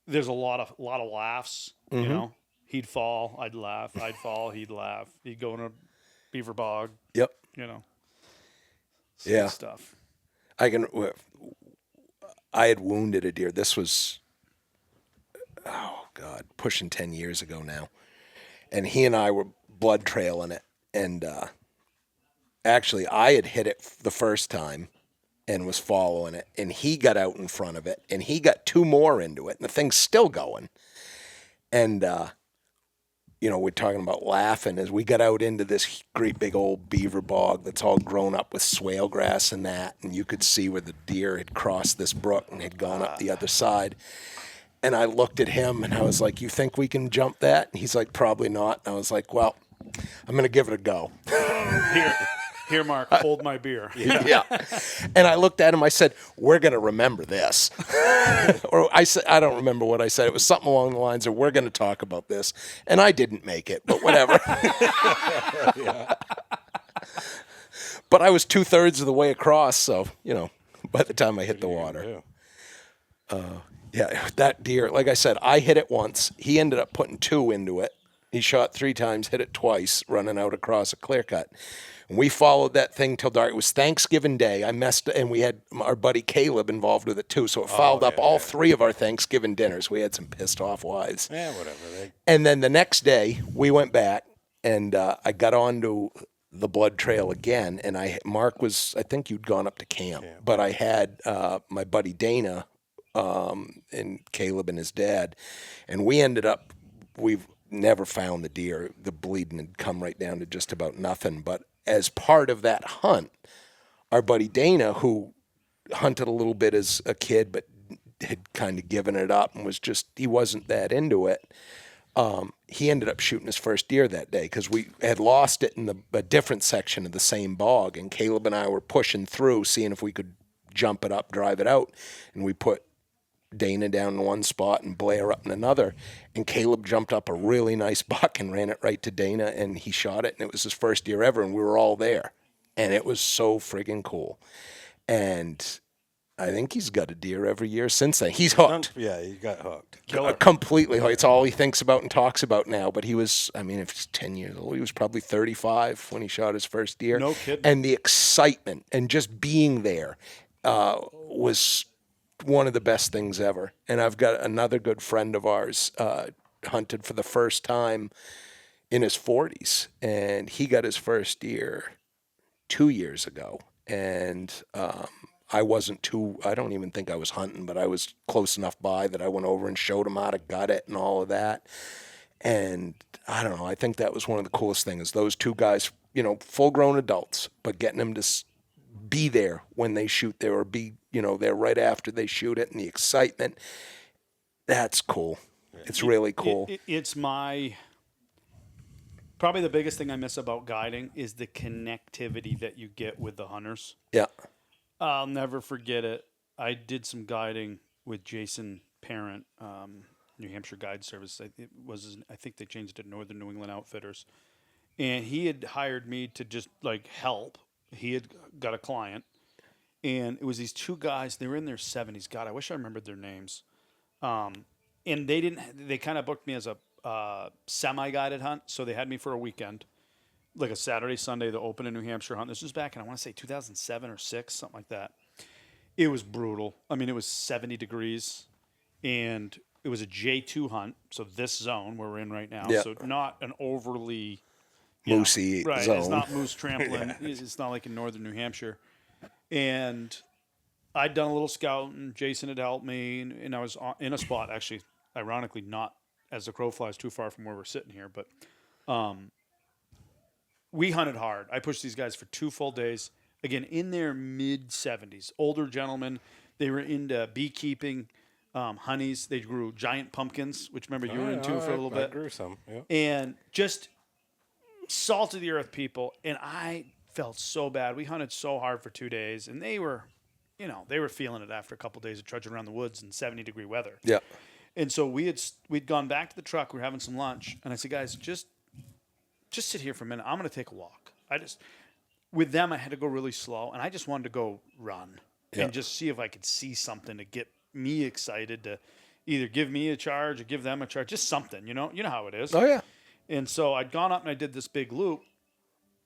there's a lot of laughs. Mm-hmm. He'd fall, I'd laugh. I'd fall, he'd laugh. He'd go in a beaver bog. Yep. Stuff. I had wounded a deer. This was, pushing 10 years ago now. And he and I were blood trailing it. And actually, I had hit it the first time and was following it. And he got out in front of it. And he got two more into it. And the thing's still going. And we're talking about laughing as we got out into this great big old beaver bog that's all grown up with swale grass and that, and you could see where the deer had crossed this brook and had gone up the other side. And I looked at him and I was like, "You think we can jump that?" And he's like, "Probably not." And I was like, "Well, I'm going to give it a go." Here, Mark, hold my beer. Yeah. And I looked at him. I said, "We're going to remember this." Or I said, I don't remember what I said. It was something along the lines of, "We're going to talk about this." And I didn't make it, but whatever. But I was 2/3 of the way across. So, by the time I hit the water. Yeah, that deer, like I said, I hit it once. He ended up putting 2 into it. He shot 3 times, hit it twice, running out across a clear cut. And we followed that thing till dark. It was Thanksgiving Day. I messed, and we had our buddy Caleb involved with it too. So it fouled up all 3 of our Thanksgiving dinners. We had some pissed off wives. Yeah, whatever. And then the next day, we went back, and I got onto the blood trail again. And Mark was, I think you'd gone up to camp, but I had my buddy Dana and Caleb and his dad, and we've never found the deer. The bleeding had come right down to just about nothing. But as part of that hunt, our buddy Dana, who hunted a little bit as a kid but had kind of given it up and he wasn't that into it, he ended up shooting his first deer that day because we had lost it in a different section of the same bog, and Caleb and I were pushing through, seeing if we could jump it up, drive it out, and we put Dana down in one spot and Blair up in another, and Caleb jumped up a really nice buck and ran it right to Dana, and he shot it, and it was his first deer ever, and we were all there, and it was so friggin' cool. And I think he's got a deer every year since then. He's hooked. Yeah, he got hooked. Completely hooked. It's all he thinks about and talks about now. But he was, if he's 10 years old, he was probably 35 when he shot his first deer. No kidding. And the excitement and just being there was one of the best things ever. And I've got another good friend of ours hunted for the first time in his 40s, and he got his first deer 2 years ago. And I don't even think I was hunting, but I was close enough by that I went over and showed him how to gut it and all of that. And I don't know, I think that was one of the coolest things. Those 2 guys, full-grown adults, but getting them to be there when they shoot there, or be, there right after they shoot it, and the excitement, that's cool. It's really cool. It's probably the biggest thing I miss about guiding is the connectivity that you get with the hunters. Yeah. I'll never forget it. I did some guiding with Jason Parent, New Hampshire Guide Service. I think they changed it to Northern New England Outfitters. And he had hired me to just help. He had got a client, and it was these 2 guys. They were in their 70s. God, I wish I remembered their names. And they kind of booked me as a semi-guided hunt. So they had me for a weekend, like a Saturday, Sunday, the open in New Hampshire hunt. This was back in, I want to say 2007 or 6, something like that. It was brutal. It was 70 degrees, and it was a J2 hunt. So this zone where we're in right now. Yeah. So not an overly moosey right, zone. It's not moose trampling. It's not like in northern New Hampshire. And I'd done a little scouting. Jason had helped me, and I was in a spot, actually, ironically, not as the crow flies too far from where we're sitting here, but we hunted hard. I pushed these guys for 2 full days. Again, in their mid-70s, older gentlemen. They were into beekeeping, honeys. They grew giant pumpkins, which remember you were into for a little bit. I grew some, yeah. And just salt of the earth people. And I felt so bad. We hunted so hard for 2 days, and they were feeling it after a couple of days of trudging around the woods in 70-degree weather. Yeah. And so we'd gone back to the truck. We were having some lunch, and I said, guys, just sit here for a minute. I'm going to take a walk. With them, I had to go really slow, and I just wanted to go run and just see if I could see something to get me excited to either give me a charge or give them a charge, just something, you know how it is. Oh, yeah. And so I'd gone up and I did this big loop,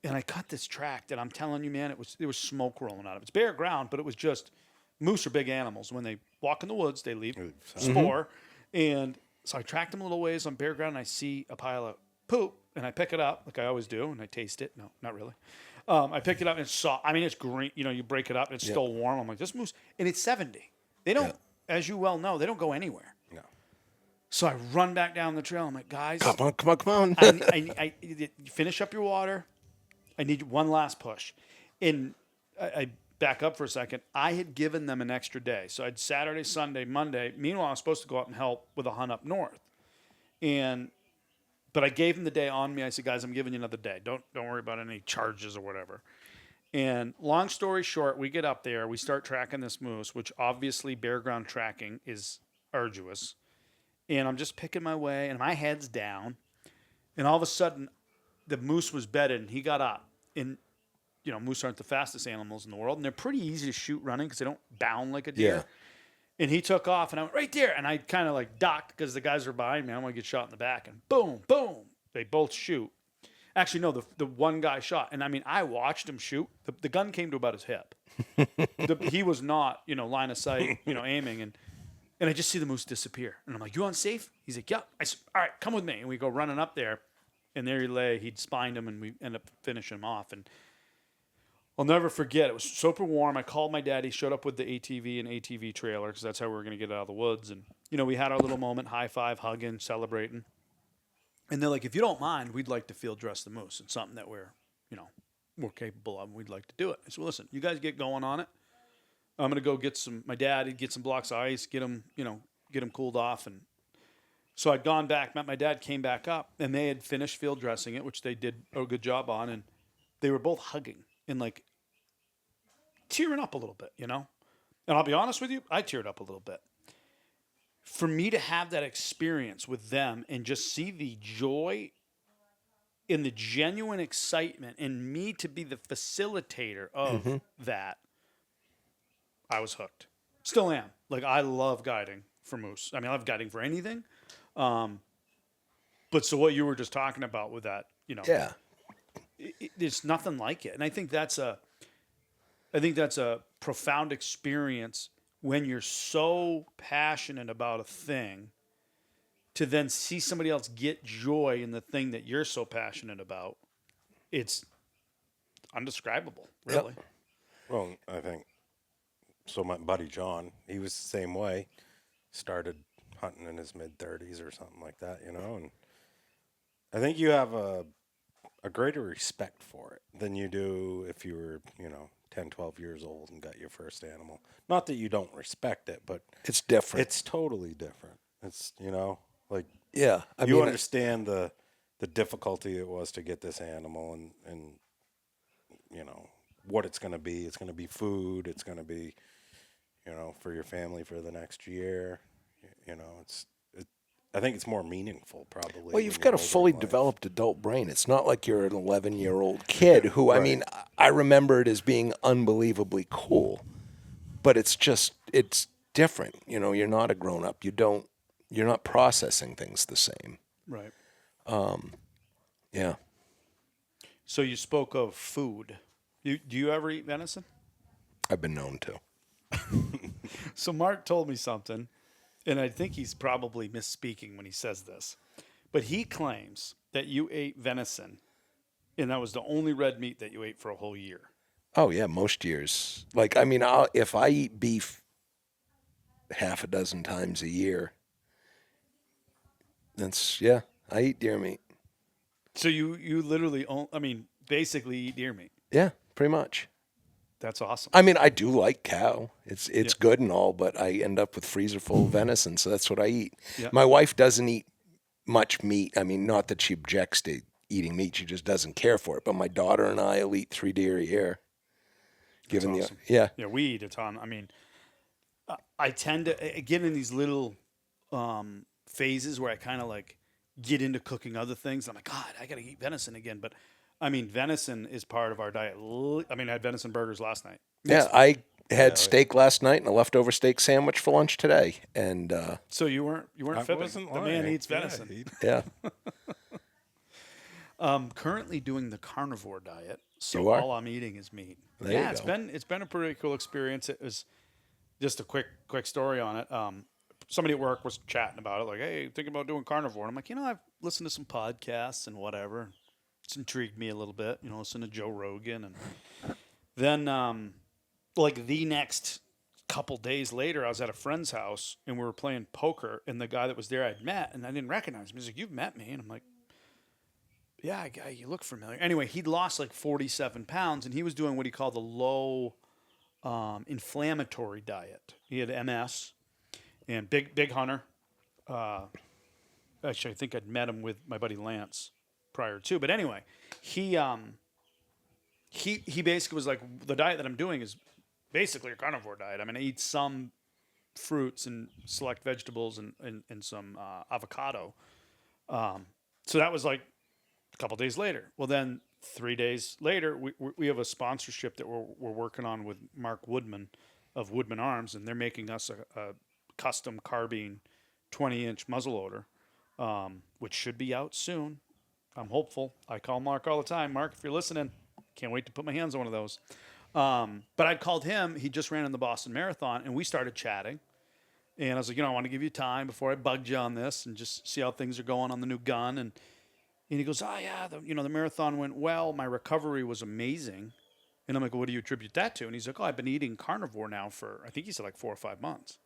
and I cut this track that I'm telling you, man, there was smoke rolling out of it. It's bare ground, but it was just moose are big animals. When they walk in the woods, they leave spoor. And so I tracked them a little ways on bare ground, and I see a pile of poop, and I pick it up like I always do, and I taste it. No, not really. I picked it up, and it's soft. It's green. You break it up, and it's still warm. I'm like, this moose, and it's 70. They don't, as you well know, they don't go anywhere. No. So I run back down the trail. I'm like, guys, Come on. I finish up your water. I need one last push. And I back up for a second. I had given them an extra day. So I'd Saturday, Sunday, Monday. Meanwhile, I was supposed to go out and help with a hunt up north. But I gave them the day on me. I said, guys, I'm giving you another day. Don't worry about any charges or whatever. And long story short, we get up there. We start tracking this moose, which obviously bare ground tracking is arduous. And I'm just picking my way, and my head's down. And all of a sudden, the moose was bedded, and he got up. And, moose aren't the fastest animals in the world, and they're pretty easy to shoot running because they don't bound like a deer. Yeah. And he took off, and I went, right there. And I kind of like ducked because the guys were behind me. I don't want to get shot in the back. And boom, boom, they both shoot. Actually, no, the one guy shot. And, I watched him shoot. The gun came to about his hip. He was not, line of sight, aiming. And I just see the moose disappear. And I'm like, you on safe? He's like, yeah. I said, all right, come with me. And we go running up there. And there he lay. He'd spined him, and we end up finishing him off. And I'll never forget. It was super warm. I called my dad. He showed up with the ATV and ATV trailer because that's how we were going to get out of the woods. And, we had our little moment, high five, hugging, celebrating. And they're like, if you don't mind, we'd like to field dress the moose. It's something that we're capable of. We'd like to do it. I said, well, listen, you guys get going on it. I'm going to go get my dad, he'd get some blocks of ice, get him cooled off. And so I'd gone back, met my dad, came back up, and they had finished field dressing it, which they did a good job on. And they were both hugging and like tearing up a little bit, And I'll be honest with you, I teared up a little bit. For me to have that experience with them and just see the joy and the genuine excitement and me to be the facilitator of that, I was hooked. Still am. Like, I love guiding for moose. I love guiding for anything. But so what you were just talking about with that, Yeah. There's nothing like it. And I think that's a profound experience when you're so passionate about a thing to then see somebody else get joy in the thing that you're so passionate about. It's undescribable, really. Yep. Well, I think so. My buddy John, he was the same way. Started hunting in his mid-30s or something like that, and I think you have a greater respect for it than you do if you were, 10, 12 years old and got your first animal. Not that you don't respect it, but It's different. it's totally different. It's, Yeah. you understand the difficulty it was to get this animal and what it's going to be. It's going to be food. It's going to be, for your family for the next year. I think it's more meaningful, probably. Well, you've got a fully developed adult brain. It's not like you're an 11-year-old kid who, Right. I remember it as being unbelievably cool, but it's different. You're not a grown-up. You're not processing things the same. Right. Yeah. So you spoke of food. Do you ever eat venison? I've been known to. So Mark told me something, and I think he's probably misspeaking when he says this, but he claims that you ate venison, and that was the only red meat that you ate for a whole year. Oh, yeah, most years. If I eat beef half a dozen times a year, I eat deer meat. So you literally, basically eat deer meat. Yeah, pretty much. That's awesome. I do like cow. It's good and all, but I end up with freezer full of venison, so that's what I eat. Yeah. My wife doesn't eat much meat. Not that she objects to eating meat, she just doesn't care for it. But my daughter and I will eat 3 deer a year. That's awesome. Yeah, we eat a ton. I tend to get in these little phases where I kind of like get into cooking other things. I'm like, God, I got to eat venison again. But venison is part of our diet. I had venison burgers last night. Yeah, I had steak last night and a leftover steak sandwich for lunch today. And so you weren't fibbing. wasn't The lying. man eats venison. yeah, Currently doing the carnivore diet, so You are? all I'm eating is meat. There you It's go. been a pretty cool experience. It was just a quick story on it. Somebody at work was chatting about it, like, "Hey, thinking about doing carnivore." And I'm like, I've listened to some podcasts and whatever. It's intrigued me a little bit, listen to Joe Rogan, and then the next couple days later, I was at a friend's house and we were playing poker, and the guy that was there I'd met, and I didn't recognize him. He's like, "You've met me," and I'm like, "Yeah, guy, you look familiar." Anyway, he'd lost like 47 pounds, and he was doing what he called a low inflammatory diet. He had MS, and big hunter. Actually, I think I'd met him with my buddy Lance prior to. But anyway, he basically was like, the diet that I'm doing is basically a carnivore diet. I mean, I eat some fruits and select vegetables and some avocado. So that was like a couple days later. Well, then 3 days later, we have a sponsorship that we're working on with Mark Woodman of Woodman Arms, and they're making us a custom carbine 20-inch muzzleloader, which should be out soon. I'm hopeful. I call Mark all the time. Mark, if you're listening, can't wait to put my hands on one of those. But I'd called him. He just ran in the Boston Marathon, and we started chatting. And I was like, I want to give you time before I bugged you on this and just see how things are going on the new gun. And he goes, "Oh, yeah, the marathon went well. My recovery was amazing." And I'm like, "Well, what do you attribute that to?" And he's like, "Oh, I've been eating carnivore now for," I think he said, like 4 or 5 months.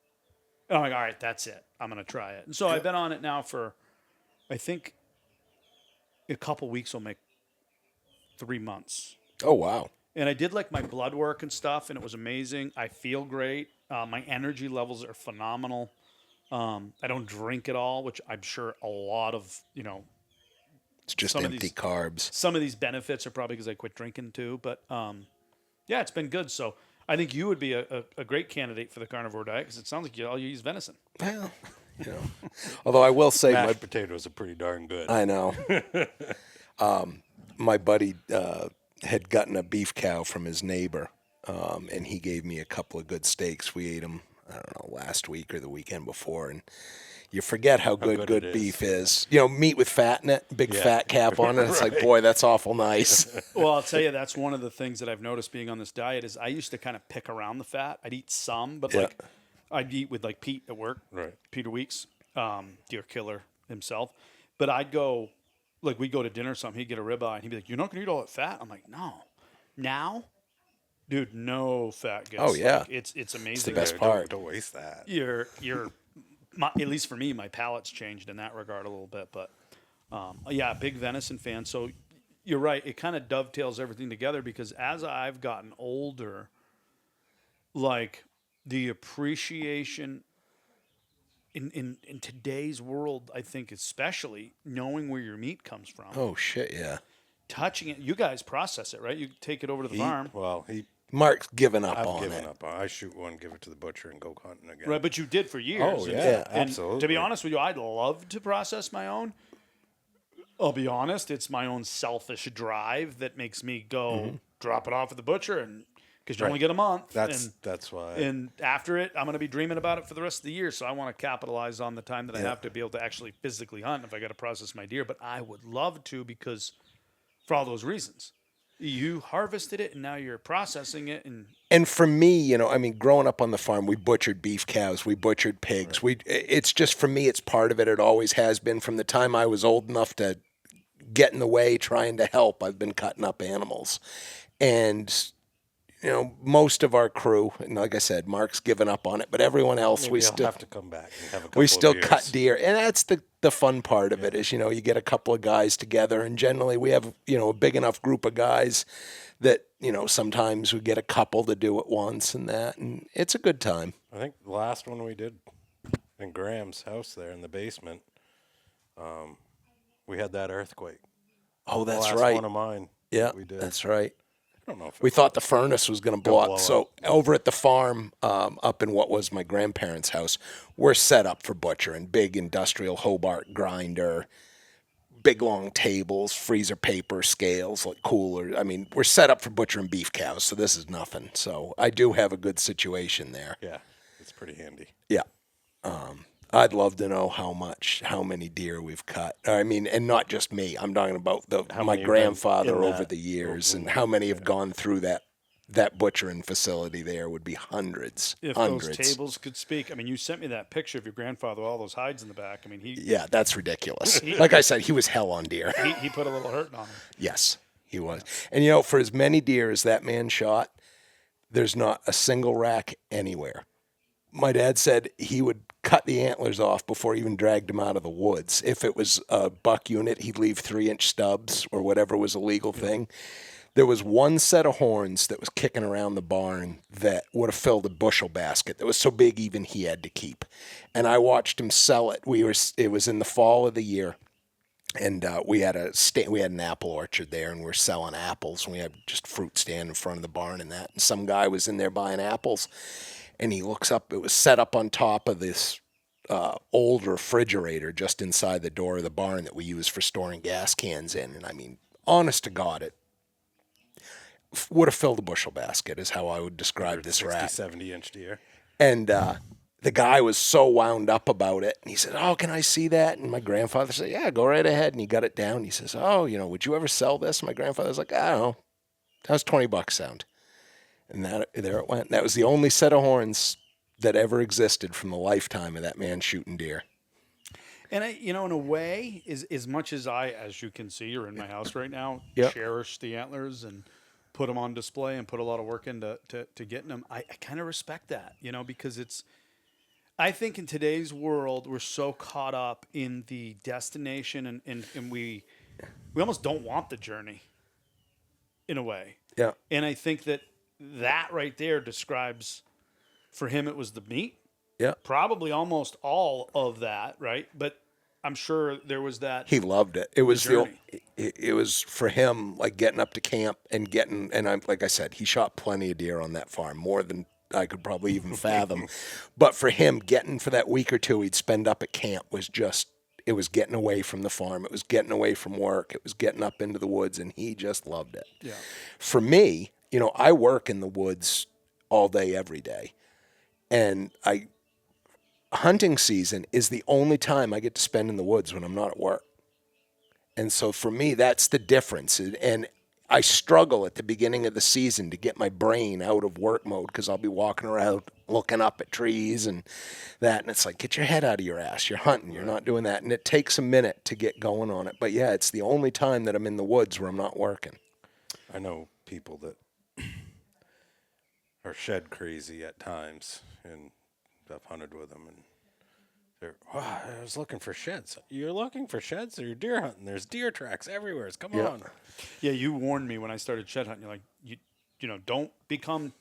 And I'm like, "All right, that's it. I'm going to try it." And so I've been on it now for, I think, a couple weeks will make 3 months. Oh, wow. And I did like my blood work and stuff, and it was amazing. I feel great. My energy levels are phenomenal. I don't drink at all, which I'm sure a lot of, It's just empty carbs. Some of these benefits are probably because I quit drinking too. But yeah, it's been good. So I think you would be a great candidate for the carnivore diet because it sounds like you all use venison. Well, although I will say mashed potatoes are pretty darn good. I know. My buddy had gotten a beef cow from his neighbor, and he gave me a couple of good steaks. We ate them, I don't know, last week or the weekend before, and you forget how good beef is. Meat with fat in it, big fat cap on it. It's like, boy, that's awful nice. Well, I'll tell you, that's one of the things that I've noticed being on this diet is I used to kind of pick around the fat. I'd eat some, but like I'd eat with like Pete at work, right? Peter Weeks, deer killer himself. But I'd go, like we'd go to dinner or something, he'd get a ribeye, and he'd be like, "You're not going to eat all that fat?" I'm like, "No." Now, dude, no fat gets. Oh, yeah. Like, it's amazing. It's the best part. Don't waste that. You're at least for me, my palate's changed in that regard a little bit. But yeah, big venison fan. So you're right. It kind of dovetails everything together because as I've gotten older, like the appreciation in today's world, I think especially knowing where your meat comes from. Oh, shit, yeah. Touching it. You guys process it, right? You take it over to the farm. Well, Mark's given up I've on given it. up. I shoot one, give it to the butcher, and go hunting again. Right, but you did for years. Oh, yeah, absolutely. To be honest with you, I'd love to process my own. I'll be honest, it's my own selfish drive that makes me go drop it off at the butcher, and because you only get a month. That's why. And after it, I'm going to be dreaming about it for the rest of the year. So I want to capitalize on the time that I have to be able to actually physically hunt if I got to process my deer. But I would love to because for all those reasons. You harvested it, and now you're processing it. And for me, growing up on the farm, we butchered beef cows, we butchered pigs. Right. It's just, for me, it's part of it. It always has been. From the time I was old enough to get in the way trying to help, I've been cutting up animals. And, most of our crew, and like I said, Mark's given up on it, but everyone else, we still have to come back and have a couple we still of cut deer. And that's the fun part of it is, you get a couple of guys together, and generally we have, a big enough group of guys that, sometimes we get a couple to do it once and that, and it's a good time. I think the last one we did in Graham's house there in the basement, we had that earthquake. Oh, that's the last right. one of mine. Yeah, we did. That's right. I don't know if we thought the furnace was going to blow up. So over at the farm, up in what was my grandparents' house, we're set up for butchering. Big industrial Hobart grinder, big long tables, freezer paper, scales, like coolers. I mean, we're set up for butchering beef cows, so this is nothing. So I do have a good situation there. Yeah, it's pretty handy. Yeah. I'd love to know how many deer we've cut. I mean, and not just me. I'm talking about my grandfather over the years, and how many have gone through that butchering facility there would be hundreds. If hundreds. Those tables could speak. I mean, you sent me that picture of your grandfather with all those hides in the back. I mean, Yeah, that's ridiculous. Like I said, he was hell on deer. He put a little hurting on him. Yes, he was. And, for as many deer as that man shot, there's not a single rack anywhere. my dad said he would cut the antlers off before he even dragged him out of the woods. If it was a buck unit, he'd leave 3-inch stubs or whatever was a legal thing. There was one set of horns that was kicking around the barn that would have filled a bushel basket that was so big even he had to keep. And I watched him sell it. It was in the fall of the year. And we had an apple orchard there, and we were selling apples. We had just fruit stand in front of the barn and that. And some guy was in there buying apples, and he looks up. It was set up on top of this old refrigerator just inside the door of the barn that we use for storing gas cans in. And I mean, honest to God, it would have filled a bushel basket is how I would describe this 60, rat. 70-inch deer. And the guy was so wound up about it. And he said, "Oh, can I see that?" And my grandfather said, "Yeah, go right ahead." And he got it down. He says, "Oh, would you ever sell this?" My grandfather was like, "I don't know. That was $20 sound." And there it went. That was the only set of horns that ever existed from the lifetime of that man shooting deer. And in a way, as much as as you can see, you're in my house right now, Yep. cherish the antlers and put them on display and put a lot of work into getting them. I kind of respect that, because I think in today's world, we're so caught up in the destination and we almost don't want the journey in a way. Yeah. And I think that right there describes, for him, it was the meat. Yeah. Probably almost all of that, right? But I'm sure there was that. He loved it. It was journey. it was for him like getting up to camp and I'm like I said, he shot plenty of deer on that farm, more than I could probably even fathom. But for him, getting for that week or two he'd spend up at camp it was getting away from the farm. It was getting away from work. It was getting up into the woods, and he just loved it. Yeah. For me, I work in the woods all day, every day. And hunting season is the only time I get to spend in the woods when I'm not at work. And so for me, that's the difference. And I struggle at the beginning of the season to get my brain out of work mode because I'll be walking around looking up at trees and that. And it's like, get your head out of your ass. You're hunting. You're not doing that. And it takes a minute to get going on it. But yeah, it's the only time that I'm in the woods where I'm not working. I know people that are shed crazy at times, and I've hunted with them, and they're, I was looking for sheds. You're looking for sheds, or you're deer hunting? There's deer tracks everywhere. Come on. Yeah, you warned me when I started shed hunting. You're like, don't become,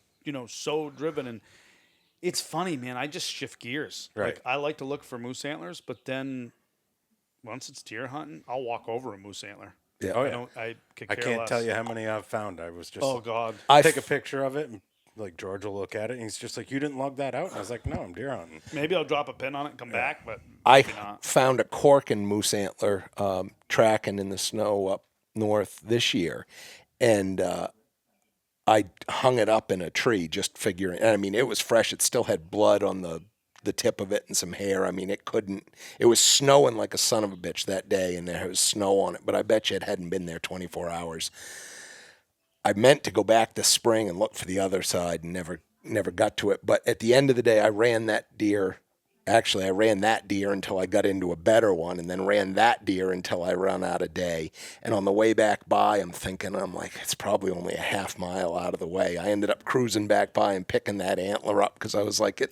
so driven. And it's funny, man. I just shift gears. Right. Like, I like to look for moose antlers, but then once it's deer hunting, I'll walk over a moose antler. Yeah. Oh, yeah. I I can't tell you how many I've found. I was just, Oh, God. take a picture of it, and like George will look at it, and he's just like, "You didn't lug that out?" And I was like, "No, I'm deer hunting." Maybe I'll drop a pin on it and come back, but I maybe not. found a cork and moose antler tracking in the snow up north this year, and I hung it up in a tree just figuring. I mean, it was fresh. It still had blood on the tip of it and some hair. I mean, it was snowing like a son of a bitch that day, and there was snow on it, but I bet you it hadn't been there 24 hours. I meant to go back this spring and look for the other side and never got to it. But at the end of the day, I ran that deer. Actually, I ran that deer until I got into a better one, and then ran that deer until I ran out of day. And on the way back by, I'm like, it's probably only a half mile out of the way. I ended up cruising back by and picking that antler up because I was like,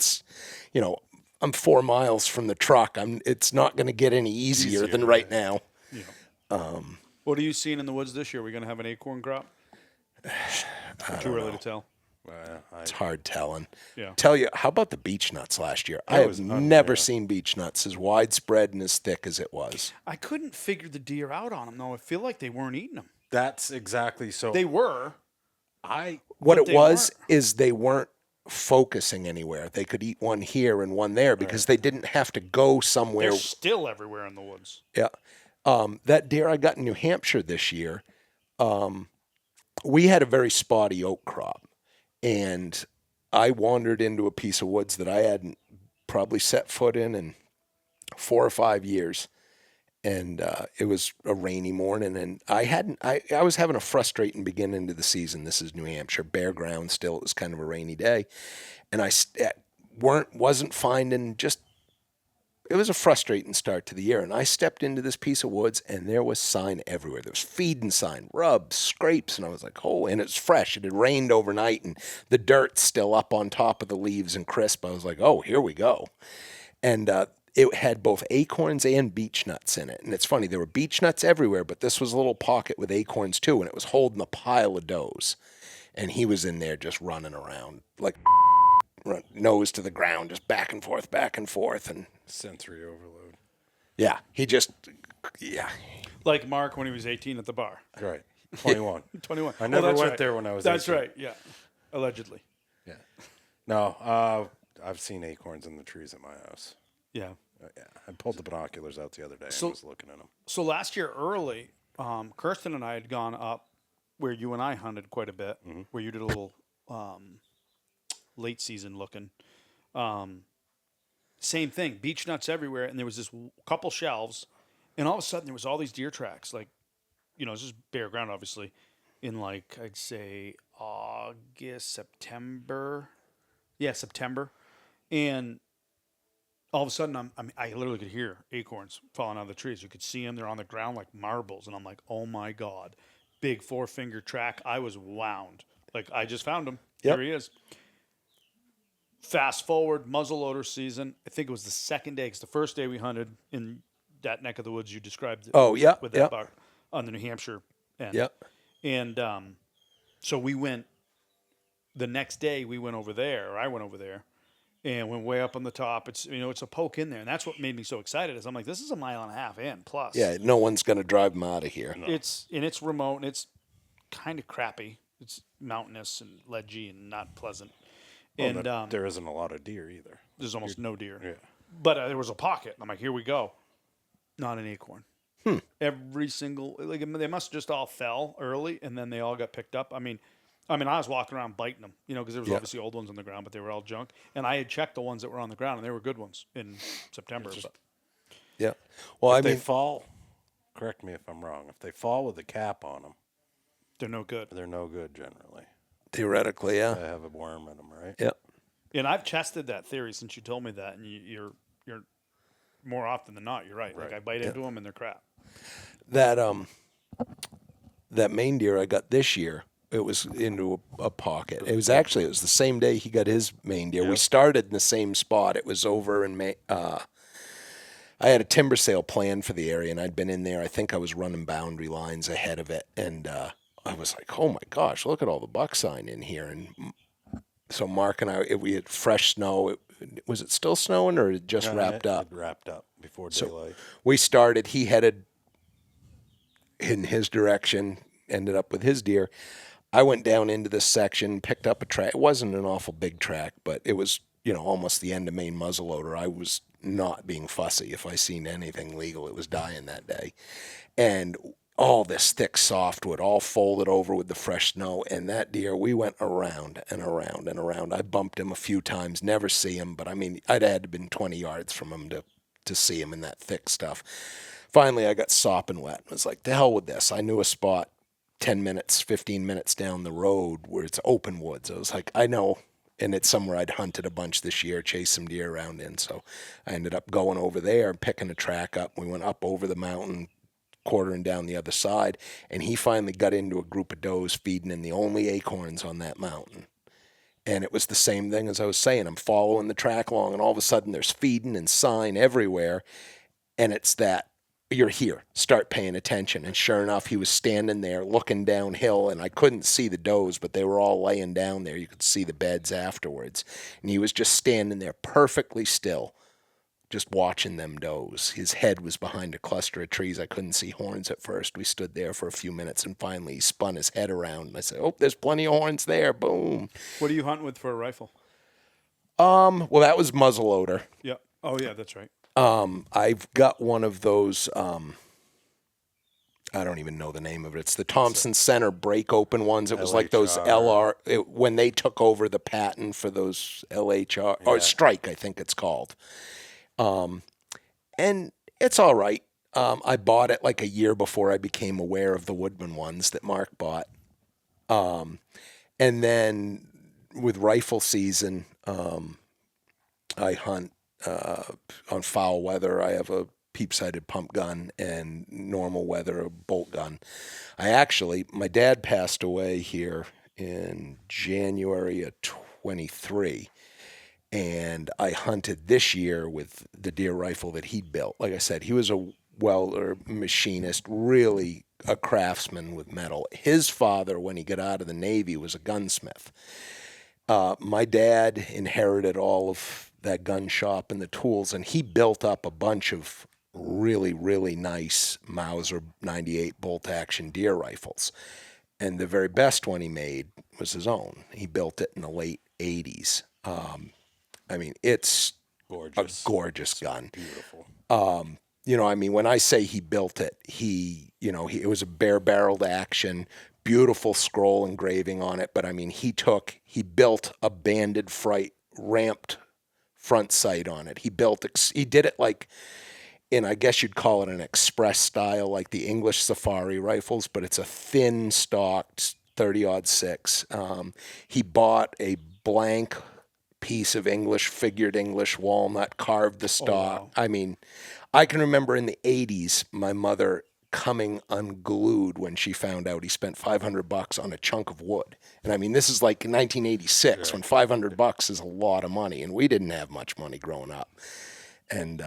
I'm 4 miles from the truck. It's not going to get any easier than right now. Yeah. What are you seeing in the woods this year? Are we going to have an acorn crop? Too early to tell. It's hard telling. Yeah. Tell you, how about the beech nuts last year? I have never seen beech nuts as widespread and as thick as it was. I couldn't figure the deer out on them, though. I feel like they weren't eating them. That's exactly so. They were. What it was is they weren't focusing anywhere. They could eat one here and one there because they didn't have to go somewhere. They're still everywhere in the woods. Yeah. That deer I got in New Hampshire this year, we had a very spotty oak crop. And I wandered into a piece of woods that I hadn't probably set foot in 4 or 5 years. And it was a rainy morning, and I was having a frustrating beginning to the season. This is New Hampshire, bare ground still. It was kind of a rainy day. And I wasn't finding just a frustrating start to the year. And I stepped into this piece of woods, and there was sign everywhere. There was feeding sign, rubs, scrapes, and I was like, oh, and it's fresh. It had rained overnight, and the dirt's still up on top of the leaves and crisp. I was like, oh, here we go. And it had both acorns and beech nuts in it. And it's funny, there were beech nuts everywhere, but this was a little pocket with acorns too, and it was holding a pile of does. And he was in there just running around, like nose to the ground, just back and forth. And Sensory overload. yeah, he just, yeah. Like Mark when he was 18 at the bar. Right. 21. 21. I never that's went right. there when I was That's 18. right, yeah. Allegedly. Yeah. No, I've seen acorns in the trees at my house. Yeah. Yeah. I pulled the binoculars out the other day So- and was looking at them. So last year early, Kirsten and I had gone up where you and I hunted quite a bit, where you did a little late season looking. Same thing, beech nuts everywhere, and there was this couple shelves, and all of a sudden there was all these deer tracks, like, this is bare ground, obviously, in like, I'd say August, September. Yeah, September. And all of a sudden, I literally could hear acorns falling out of the trees. You could see them. They're on the ground like marbles. And I'm like, oh, my God. Big 4-finger track. I was wound. Like, I just found him. Yep. There he is. Fast forward, muzzleloader season. I think it was the second day, because the first day we hunted in that neck of the woods you described. Oh, yeah, With that yeah. buck on the New Hampshire end. Yep. And so we went, the next day we went over there, or I went over there, and went way up on the top. It's it's a poke in there, and that's what made me so excited. Is I'm like, this is a mile and a half in plus. Yeah, no one's going to drive him out of here. It's remote, and it's kind of crappy. It's mountainous and ledgy and not pleasant. And there isn't a lot of deer either. there's almost no deer. Yeah. But there was a pocket. I'm like, here we go. Not an acorn. Every single, like, they must just all fell early, and then they all got picked up. I mean, I was walking around biting them, because there was obviously old ones on the ground, but they were all junk. And I had checked the ones that were on the ground, and they were good ones in September. Yeah. Well, If they fall, correct me if I'm wrong, if they fall with a cap on them, they're no good. they're no good generally. theoretically, yeah. They have a worm in them, right? Yeah. And I've tested that theory since you told me that, and you're more often than not, you're right. Like, I bite into them, and they're crap. That main deer I got this year, it was into a pocket. It was the same day he got his main deer. We started in the same spot. It was over in I had a timber sale planned for the area, and I'd been in there. I think I was running boundary lines ahead of it, and I was like, oh my gosh, look at all the buck sign in here. And so Mark and I, we had fresh snow. Was it still snowing, or it just wrapped up? It wrapped up before daylight. So we started. He headed in his direction, ended up with his deer. I went down into this section, picked up a track. It wasn't an awful big track, but it was, almost the end of main muzzleloader. I was not being fussy. If I seen anything legal, it was dying that day. And all this thick softwood, all folded over with the fresh snow. And that deer, we went around and around and around. I bumped him a few times, never see him, but I'd had to have been 20 yards from him to see him in that thick stuff. Finally, I got sopping wet. I was like, the hell with this. I knew a spot 10 minutes, 15 minutes down the road where it's open woods. I was like, I know. And it's somewhere I'd hunted a bunch this year, chased some deer around in. So I ended up going over there and picking a track up. We went up over the mountain, quartering down the other side. And he finally got into a group of does feeding in the only acorns on that mountain. And it was the same thing as I was saying. I'm following the track along, and all of a sudden there's feeding and sign everywhere. And it's that, you're here, start paying attention. And sure enough, he was standing there looking downhill, and I couldn't see the does, but they were all laying down there. You could see the beds afterwards. And he was just standing there perfectly still, just watching them does. His head was behind a cluster of trees. I couldn't see horns at first. We stood there for a few minutes, and finally he spun his head around. And I said, oh, there's plenty of horns there. Boom. What are you hunting with for a rifle? Well, that was muzzleloader. Yeah. Oh, yeah, that's right. I've got one of those, I don't even know the name of it. It's the Thompson Center break open ones. It was like those when they took over the patent for those LHR, or Strike, I think it's called. And it's all right. I bought it like a year before I became aware of the Woodman ones that Mark bought. And then with rifle season, I hunt On foul weather, I have a peep-sighted pump gun, and normal weather, a bolt gun. My dad passed away here in January of 23, and I hunted this year with the deer rifle that he built. Like I said, he was a welder, machinist, really a craftsman with metal. His father, when he got out of the Navy, was a gunsmith. My dad inherited all of that gun shop and the tools, and he built up a bunch of really, really nice Mauser 98 bolt action deer rifles. And the very best one he made was his own. He built it in the late 80s. It's Gorgeous. a gorgeous gun. Beautiful. When I say he built it, it was a bare-barreled action, beautiful scroll engraving on it. But he built a banded fright ramped front sight on it. He did it like I guess you'd call it an express style, like the English safari rifles, but it's a thin stocked 30-06. He bought a blank piece of figured English walnut, carved the stock. Oh, wow. I can remember in the 80s, my mother coming unglued when she found out he spent $500 on a chunk of wood. And this is like 1986, when $500 is a lot of money, and we didn't have much money growing up. And,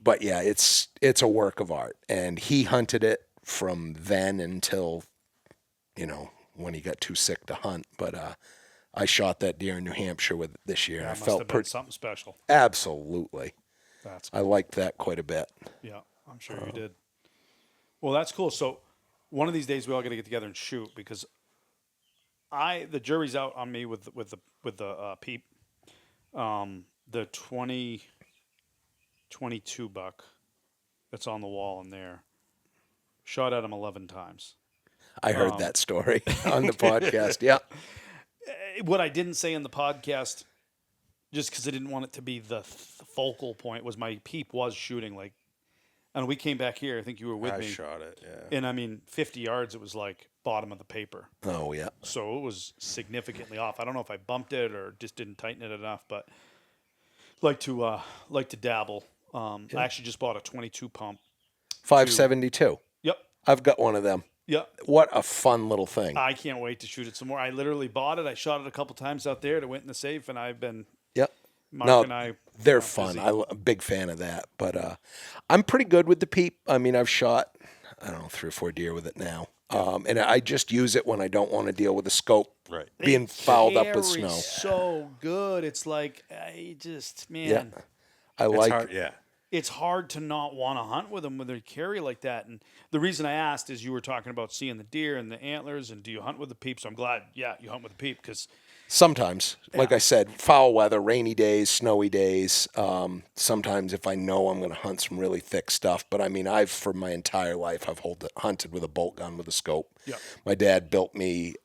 but yeah, it's a work of art. And he hunted it from then until, when he got too sick to hunt. But, I shot that deer in New Hampshire with it this year. That And I must felt have been something special. Absolutely. That's I liked that quite a bit. Yeah, I'm sure you did. Well, that's cool. So one of these days we all got to get together and shoot, because the jury's out on me with the peep, the 2022 buck that's on the wall in there. Shot at him 11 times. I heard that story on the podcast. Yeah. What I didn't say in the podcast, just because I didn't want it to be the focal point, was my peep was shooting like, and we came back here. I think you were with me. I shot it, yeah. And 50 yards, it was like bottom of the paper. Oh, yeah. So it was significantly off. I don't know if I bumped it or just didn't tighten it enough, but like to dabble. I actually just bought a 22 pump. 572. Yep. I've got one of them. Yep. What a fun little thing. I can't wait to shoot it some more. I literally bought it. I shot it a couple times out there. It went in the safe, and I've been Yep. Mark and I. They're fun. I'm a big fan of that. But I'm pretty good with the peep. I've shot, 3 or 4 deer with it now. And I just use it when I don't want to deal with the scope being fouled up with snow. So good. It's like, Yeah. It's hard to not want to hunt with them when they carry like that. And the reason I asked is you were talking about seeing the deer and the antlers, and do you hunt with the peep? So I'm glad, you hunt with the peep, because sometimes, like I said, foul weather, rainy days, snowy days. Sometimes if I know I'm going to hunt some really thick stuff. But for my entire life, I've hunted with a bolt gun with a scope. Yeah. My dad built me,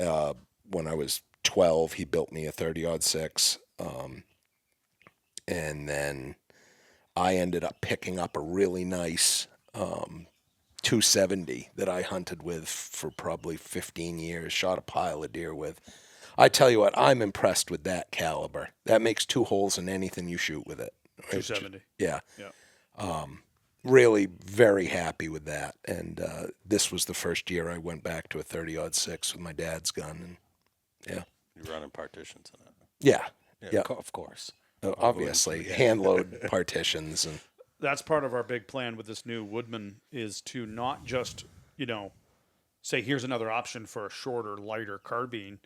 when I was 12, he built me a 30-06. And then I ended up picking up a really nice 270 that I hunted with for probably 15 years, shot a pile of deer with. I tell you what, I'm impressed with that caliber. That makes 2 holes in anything you shoot with it. 270. Yeah. Yeah. Really very happy with that. And this was the first year I went back to a 30-06 with my dad's gun. And yeah. You're running partitions in it. Yeah. Of course. Obviously, hand load partitions. And that's part of our big plan with this new Woodman, is to not just, say, here's another option for a shorter, lighter carbine,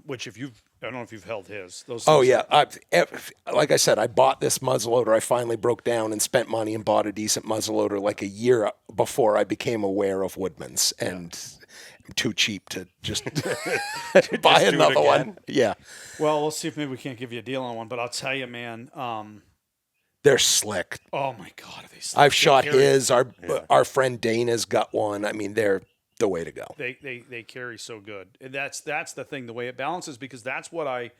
which I don't know if you've held his. Yeah. Like I said, I bought this muzzleloader. I finally broke down and spent money and bought a decent muzzleloader like a year before I became aware of Woodman's. And I'm too cheap to just buy another one. Yeah. Well, we'll see if maybe we can't give you a deal on one, but I'll tell you, man. They're slick. Oh my God, are they slick? I've shot his. Our friend Dana's got one. They're the way to go. They carry so good. And that's the thing, the way it balances, because that's what I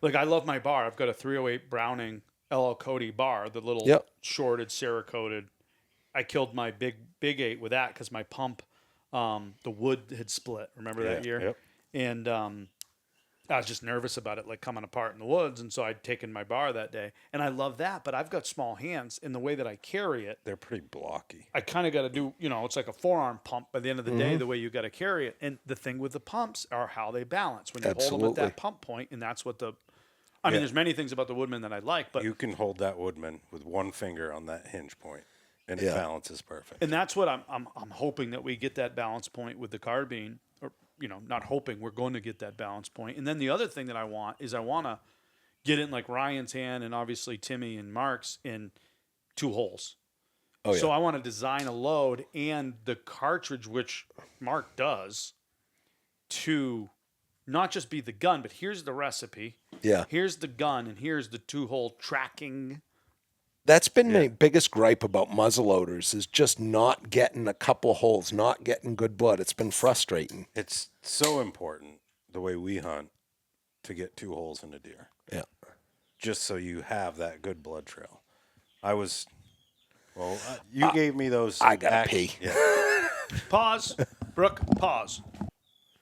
love my bar. I've got a 308 Browning LL Cody bar, the little shorted, Cerakoted. I killed my big 8 with that because my pump, the wood had split. Remember that year? Yep. And I was just nervous about it, like coming apart in the woods. And so I'd taken my bar that day. And I love that, but I've got small hands. In the way that I carry it, They're pretty blocky. I kind of got to do, it's like a forearm pump by the end of the day, the way you got to carry it. And the thing with the pumps are how they balance. When you hold them at Absolutely. that pump point, and that's what I mean, there's many things about the Woodman that I like, but You can hold that Woodman with one finger on that hinge point, and it balances perfect. and that's what I'm hoping that we get that balance point with the carbine, or not hoping, we're going to get that balance point. And then the other thing that I want to get in like Ryan's hand and obviously Timmy and Mark's in 2 holes. Oh, yeah. So I want to design a load and the cartridge, which Mark does, to not just be the gun, but here's the recipe. Yeah. Here's the gun, and here's the 2-hole tracking. That's been my biggest gripe about muzzleloaders is just not getting a couple holes, not getting good blood. It's been frustrating. It's so important, the way we hunt, to get 2 holes in a deer. Yeah. Just so you have that good blood trail. You gave me those. I gotta pee. Yeah. Pause. Brooke, pause. All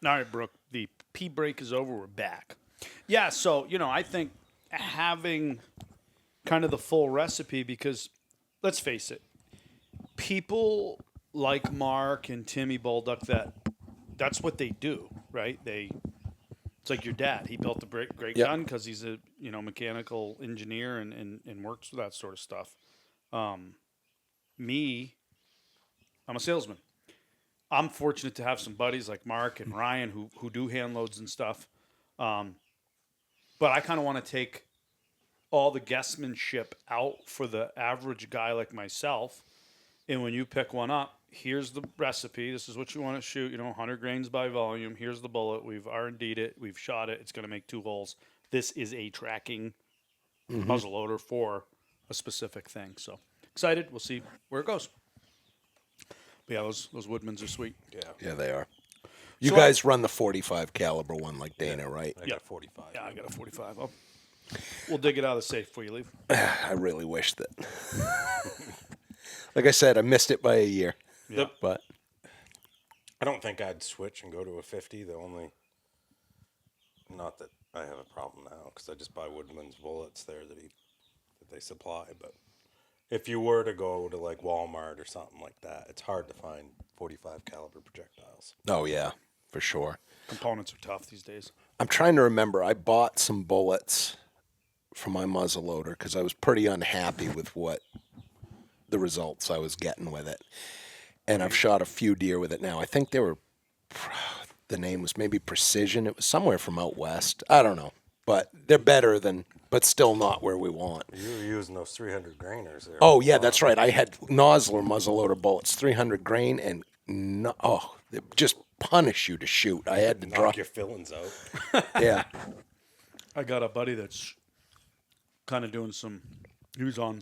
right, Brooke, the pee break is over. We're back. Yeah, so, I think having kind of the full recipe, because let's face it, people like Mark and Timmy Balduck, that's what they do, right? It's like your dad. He built the great gun because he's a mechanical engineer and works with that sort of stuff. Me, I'm a salesman. I'm fortunate to have some buddies like Mark and Ryan who do hand loads and stuff. But I kind of want to take all the guessmanship out for the average guy like myself. And when you pick one up, here's the recipe. This is what you want to shoot, 100 grains by volume. Here's the bullet. We've R&D'd it. We've shot it. It's going to make 2 holes. This is a tracking muzzleloader for a specific thing. So excited. We'll see where it goes. But yeah, those Woodmans are sweet. Yeah, they are. You guys run the 45 caliber one like Dana, right? I got 45. Yeah, I got a 45. We'll dig it out of the safe before you leave. I really wish that. Like I said, I missed it by a year. Yeah. But I don't think I'd switch and go to a 50. Not that I have a problem now, because I just buy Woodman's bullets there that they supply. But if you were to go to like Walmart or something like that, it's hard to find 45 caliber projectiles. oh yeah, for sure. Components are tough these days. I'm trying to remember. I bought some bullets for my muzzleloader because I was pretty unhappy with what the results I was getting with it. And I've shot a few deer with it now. I think the name was maybe Precision. It was somewhere from out west. I don't know. But they're better but still not where we want. You were using those 300 grainers there. Oh, yeah, that's right. I had Nosler muzzleloader bullets, 300 grain, and they just punish you to shoot. I had to Knock your fillings out. Yeah. I got a buddy that's kind of doing some. He was on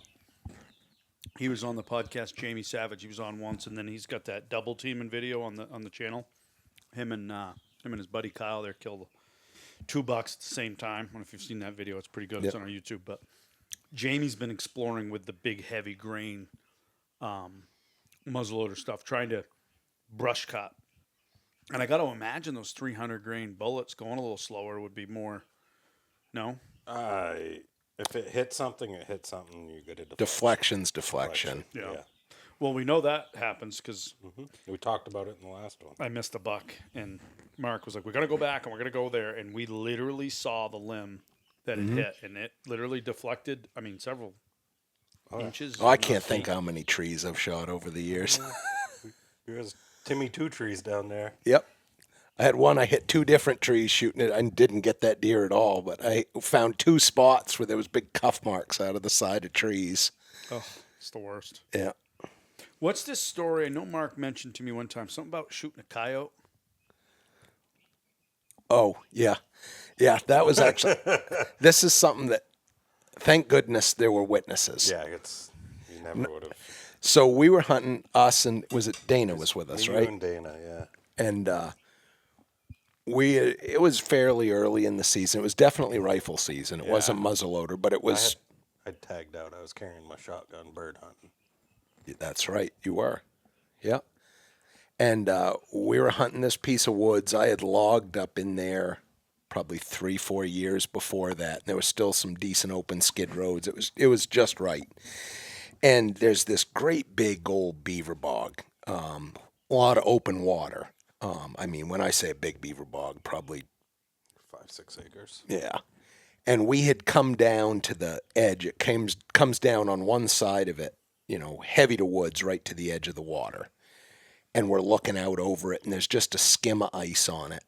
the podcast, Jamie Savage. He was on once, and then he's got that double teaming video on the channel. Him and his buddy Kyle there killed 2 bucks at the same time. I don't know if you've seen that video. It's pretty good. It's on our YouTube. But Jamie's been exploring with the big heavy grain muzzleloader stuff, trying to brush cut. And I got to imagine those 300 grain bullets going a little slower would be more. No. If it hits something, it hits something. You get a Deflection's deflection. Yeah. Well, we know that happens because We talked about it in the last one. I missed a buck, and Mark was like, "We're gonna go back and we're gonna go there," and we literally saw the limb that it hit, and it literally deflected. I mean, several inches. Oh, I can't think how many trees I've shot over the years. There's Timmy 2 trees down there. Yep. I had one, I hit 2 different trees shooting it. I didn't get that deer at all, but I found 2 spots where there was big cuff marks out of the side of trees. Oh, it's the worst. Yeah. What's this story? I know Mark mentioned to me one time something about shooting a coyote. Oh, yeah. Yeah, that was actually, this is something that, thank goodness there were witnesses. Yeah, you never would have. So we were hunting, us and, was it Dana was with us, You right? and Dana, yeah. And it was fairly early in the season. It was definitely rifle season. It wasn't muzzleloader, but it was. I tagged out. I was carrying my shotgun bird hunting. That's right, you were. Yeah. And we were hunting this piece of woods. I had logged up in there probably 3-4 years before that. There was still some decent open skid roads. It was just right. And there's this great big old beaver bog, a lot of open water. I mean, when I say a big beaver bog, probably 5-6 acres. yeah. And we had come down to the edge. It comes down on one side of it, heavy to woods, right to the edge of the water. And we're looking out over it, and there's just a skim of ice on it.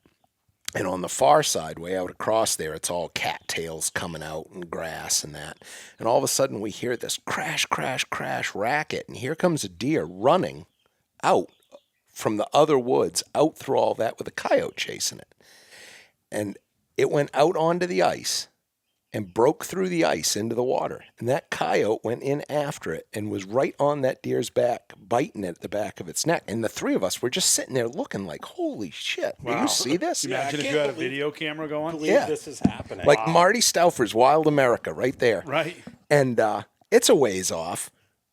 And on the far side, way out across there, it's all cattails coming out and grass and that. And all of a sudden, we hear this crash, crash, crash racket. And here comes a deer running out from the other woods, out through all that with a coyote chasing it. And it went out onto the ice and broke through the ice into the water. And that coyote went in after it and was right on that deer's back, biting it at the back of its neck. And the three of us were just sitting there looking like, holy shit, do you see this? Imagine if you had a video camera going. Believe this is happening. Like Marty Stauffer's Wild America right there. Right. And it's a ways off.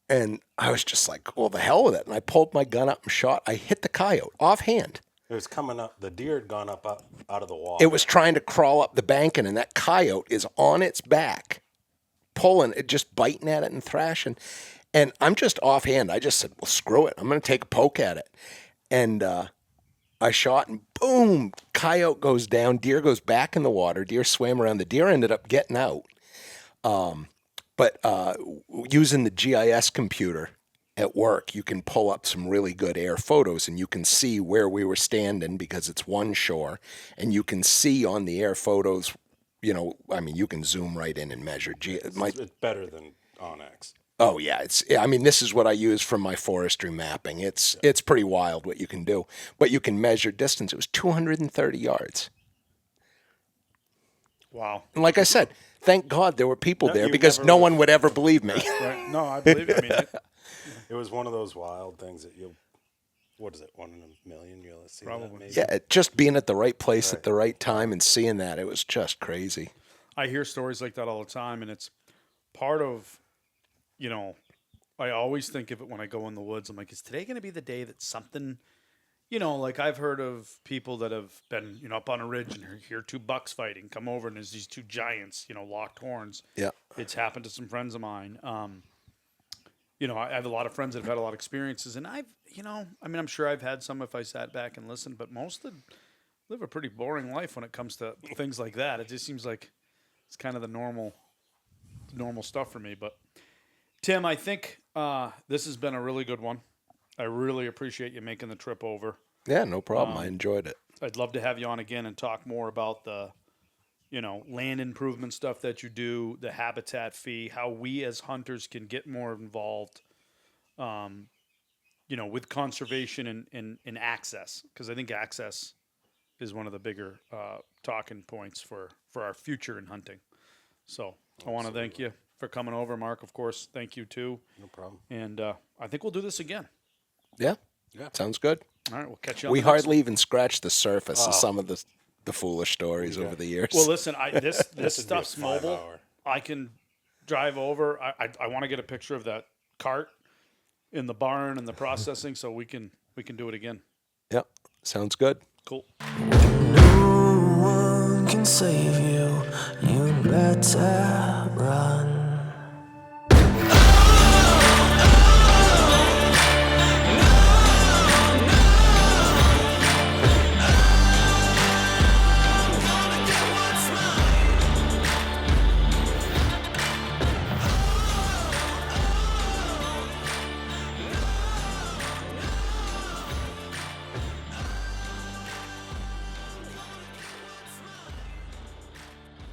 And I was just like, well, the hell with it. And I pulled my gun up and shot. I hit the coyote offhand. It was coming up. The deer had gone up out of the water. It was trying to crawl up the banking, and that coyote is on its back, pulling it, just biting at it and thrashing. And I'm just offhand. I just said, well, screw it. I'm going to take a poke at it. And I shot, and boom, coyote goes down. Deer goes back in the water. Deer swam around. The deer ended up getting out. But using the GIS computer at work, you can pull up some really good air photos, and you can see where we were standing because it's one shore, and you can see on the air photos, you can zoom right in and measure. It's better than Onyx. Oh yeah, this is what I use from my forestry mapping. It's pretty wild what you can do, but you can measure distance. It was 230 yards. Wow. And like I said, thank God there were people there because no one would ever believe me. Right. No, I believe it. I mean, it was one of those wild things that what is it, 1 in a million? You'll see Probably. that maybe? Yeah, just being at the right place at the right time and seeing that, it was just crazy. I hear stories like that all the time, and it's part of, I always think of it when I go in the woods. I'm like, is today going to be the day that something, like I've heard of people that have been, up on a ridge and hear two bucks fighting, come over, and there's these two giants, locked horns. Yeah. It's happened to some friends of mine. I have a lot of friends that have had a lot of experiences, and I'm sure I've had some if I sat back and listened, but most live a pretty boring life when it comes to things like that. It just seems like it's kind of the normal stuff for me. But Tim, I think this has been a really good one. I really appreciate you making the trip over. Yeah, no problem. I enjoyed it. I'd love to have you on again and talk more about the land improvement stuff that you do, the habitat fee, how we as hunters can get more involved, with conservation and access. Because I think access is one of the bigger talking points for our future in hunting. So I want to thank you for coming over, Mark. Of course, thank you too. No problem. And I think we'll do this again. Yeah, sounds good. All right, we'll catch you on We the next hardly even scratched the surface of some of the foolish stories over the years. Well, listen, this would be a stuff's mobile. 5-hour. I can drive over. I want to get a picture of that cart in the barn and the processing, so we can do it again. Yep, sounds good. Cool. No one can save you. You better run.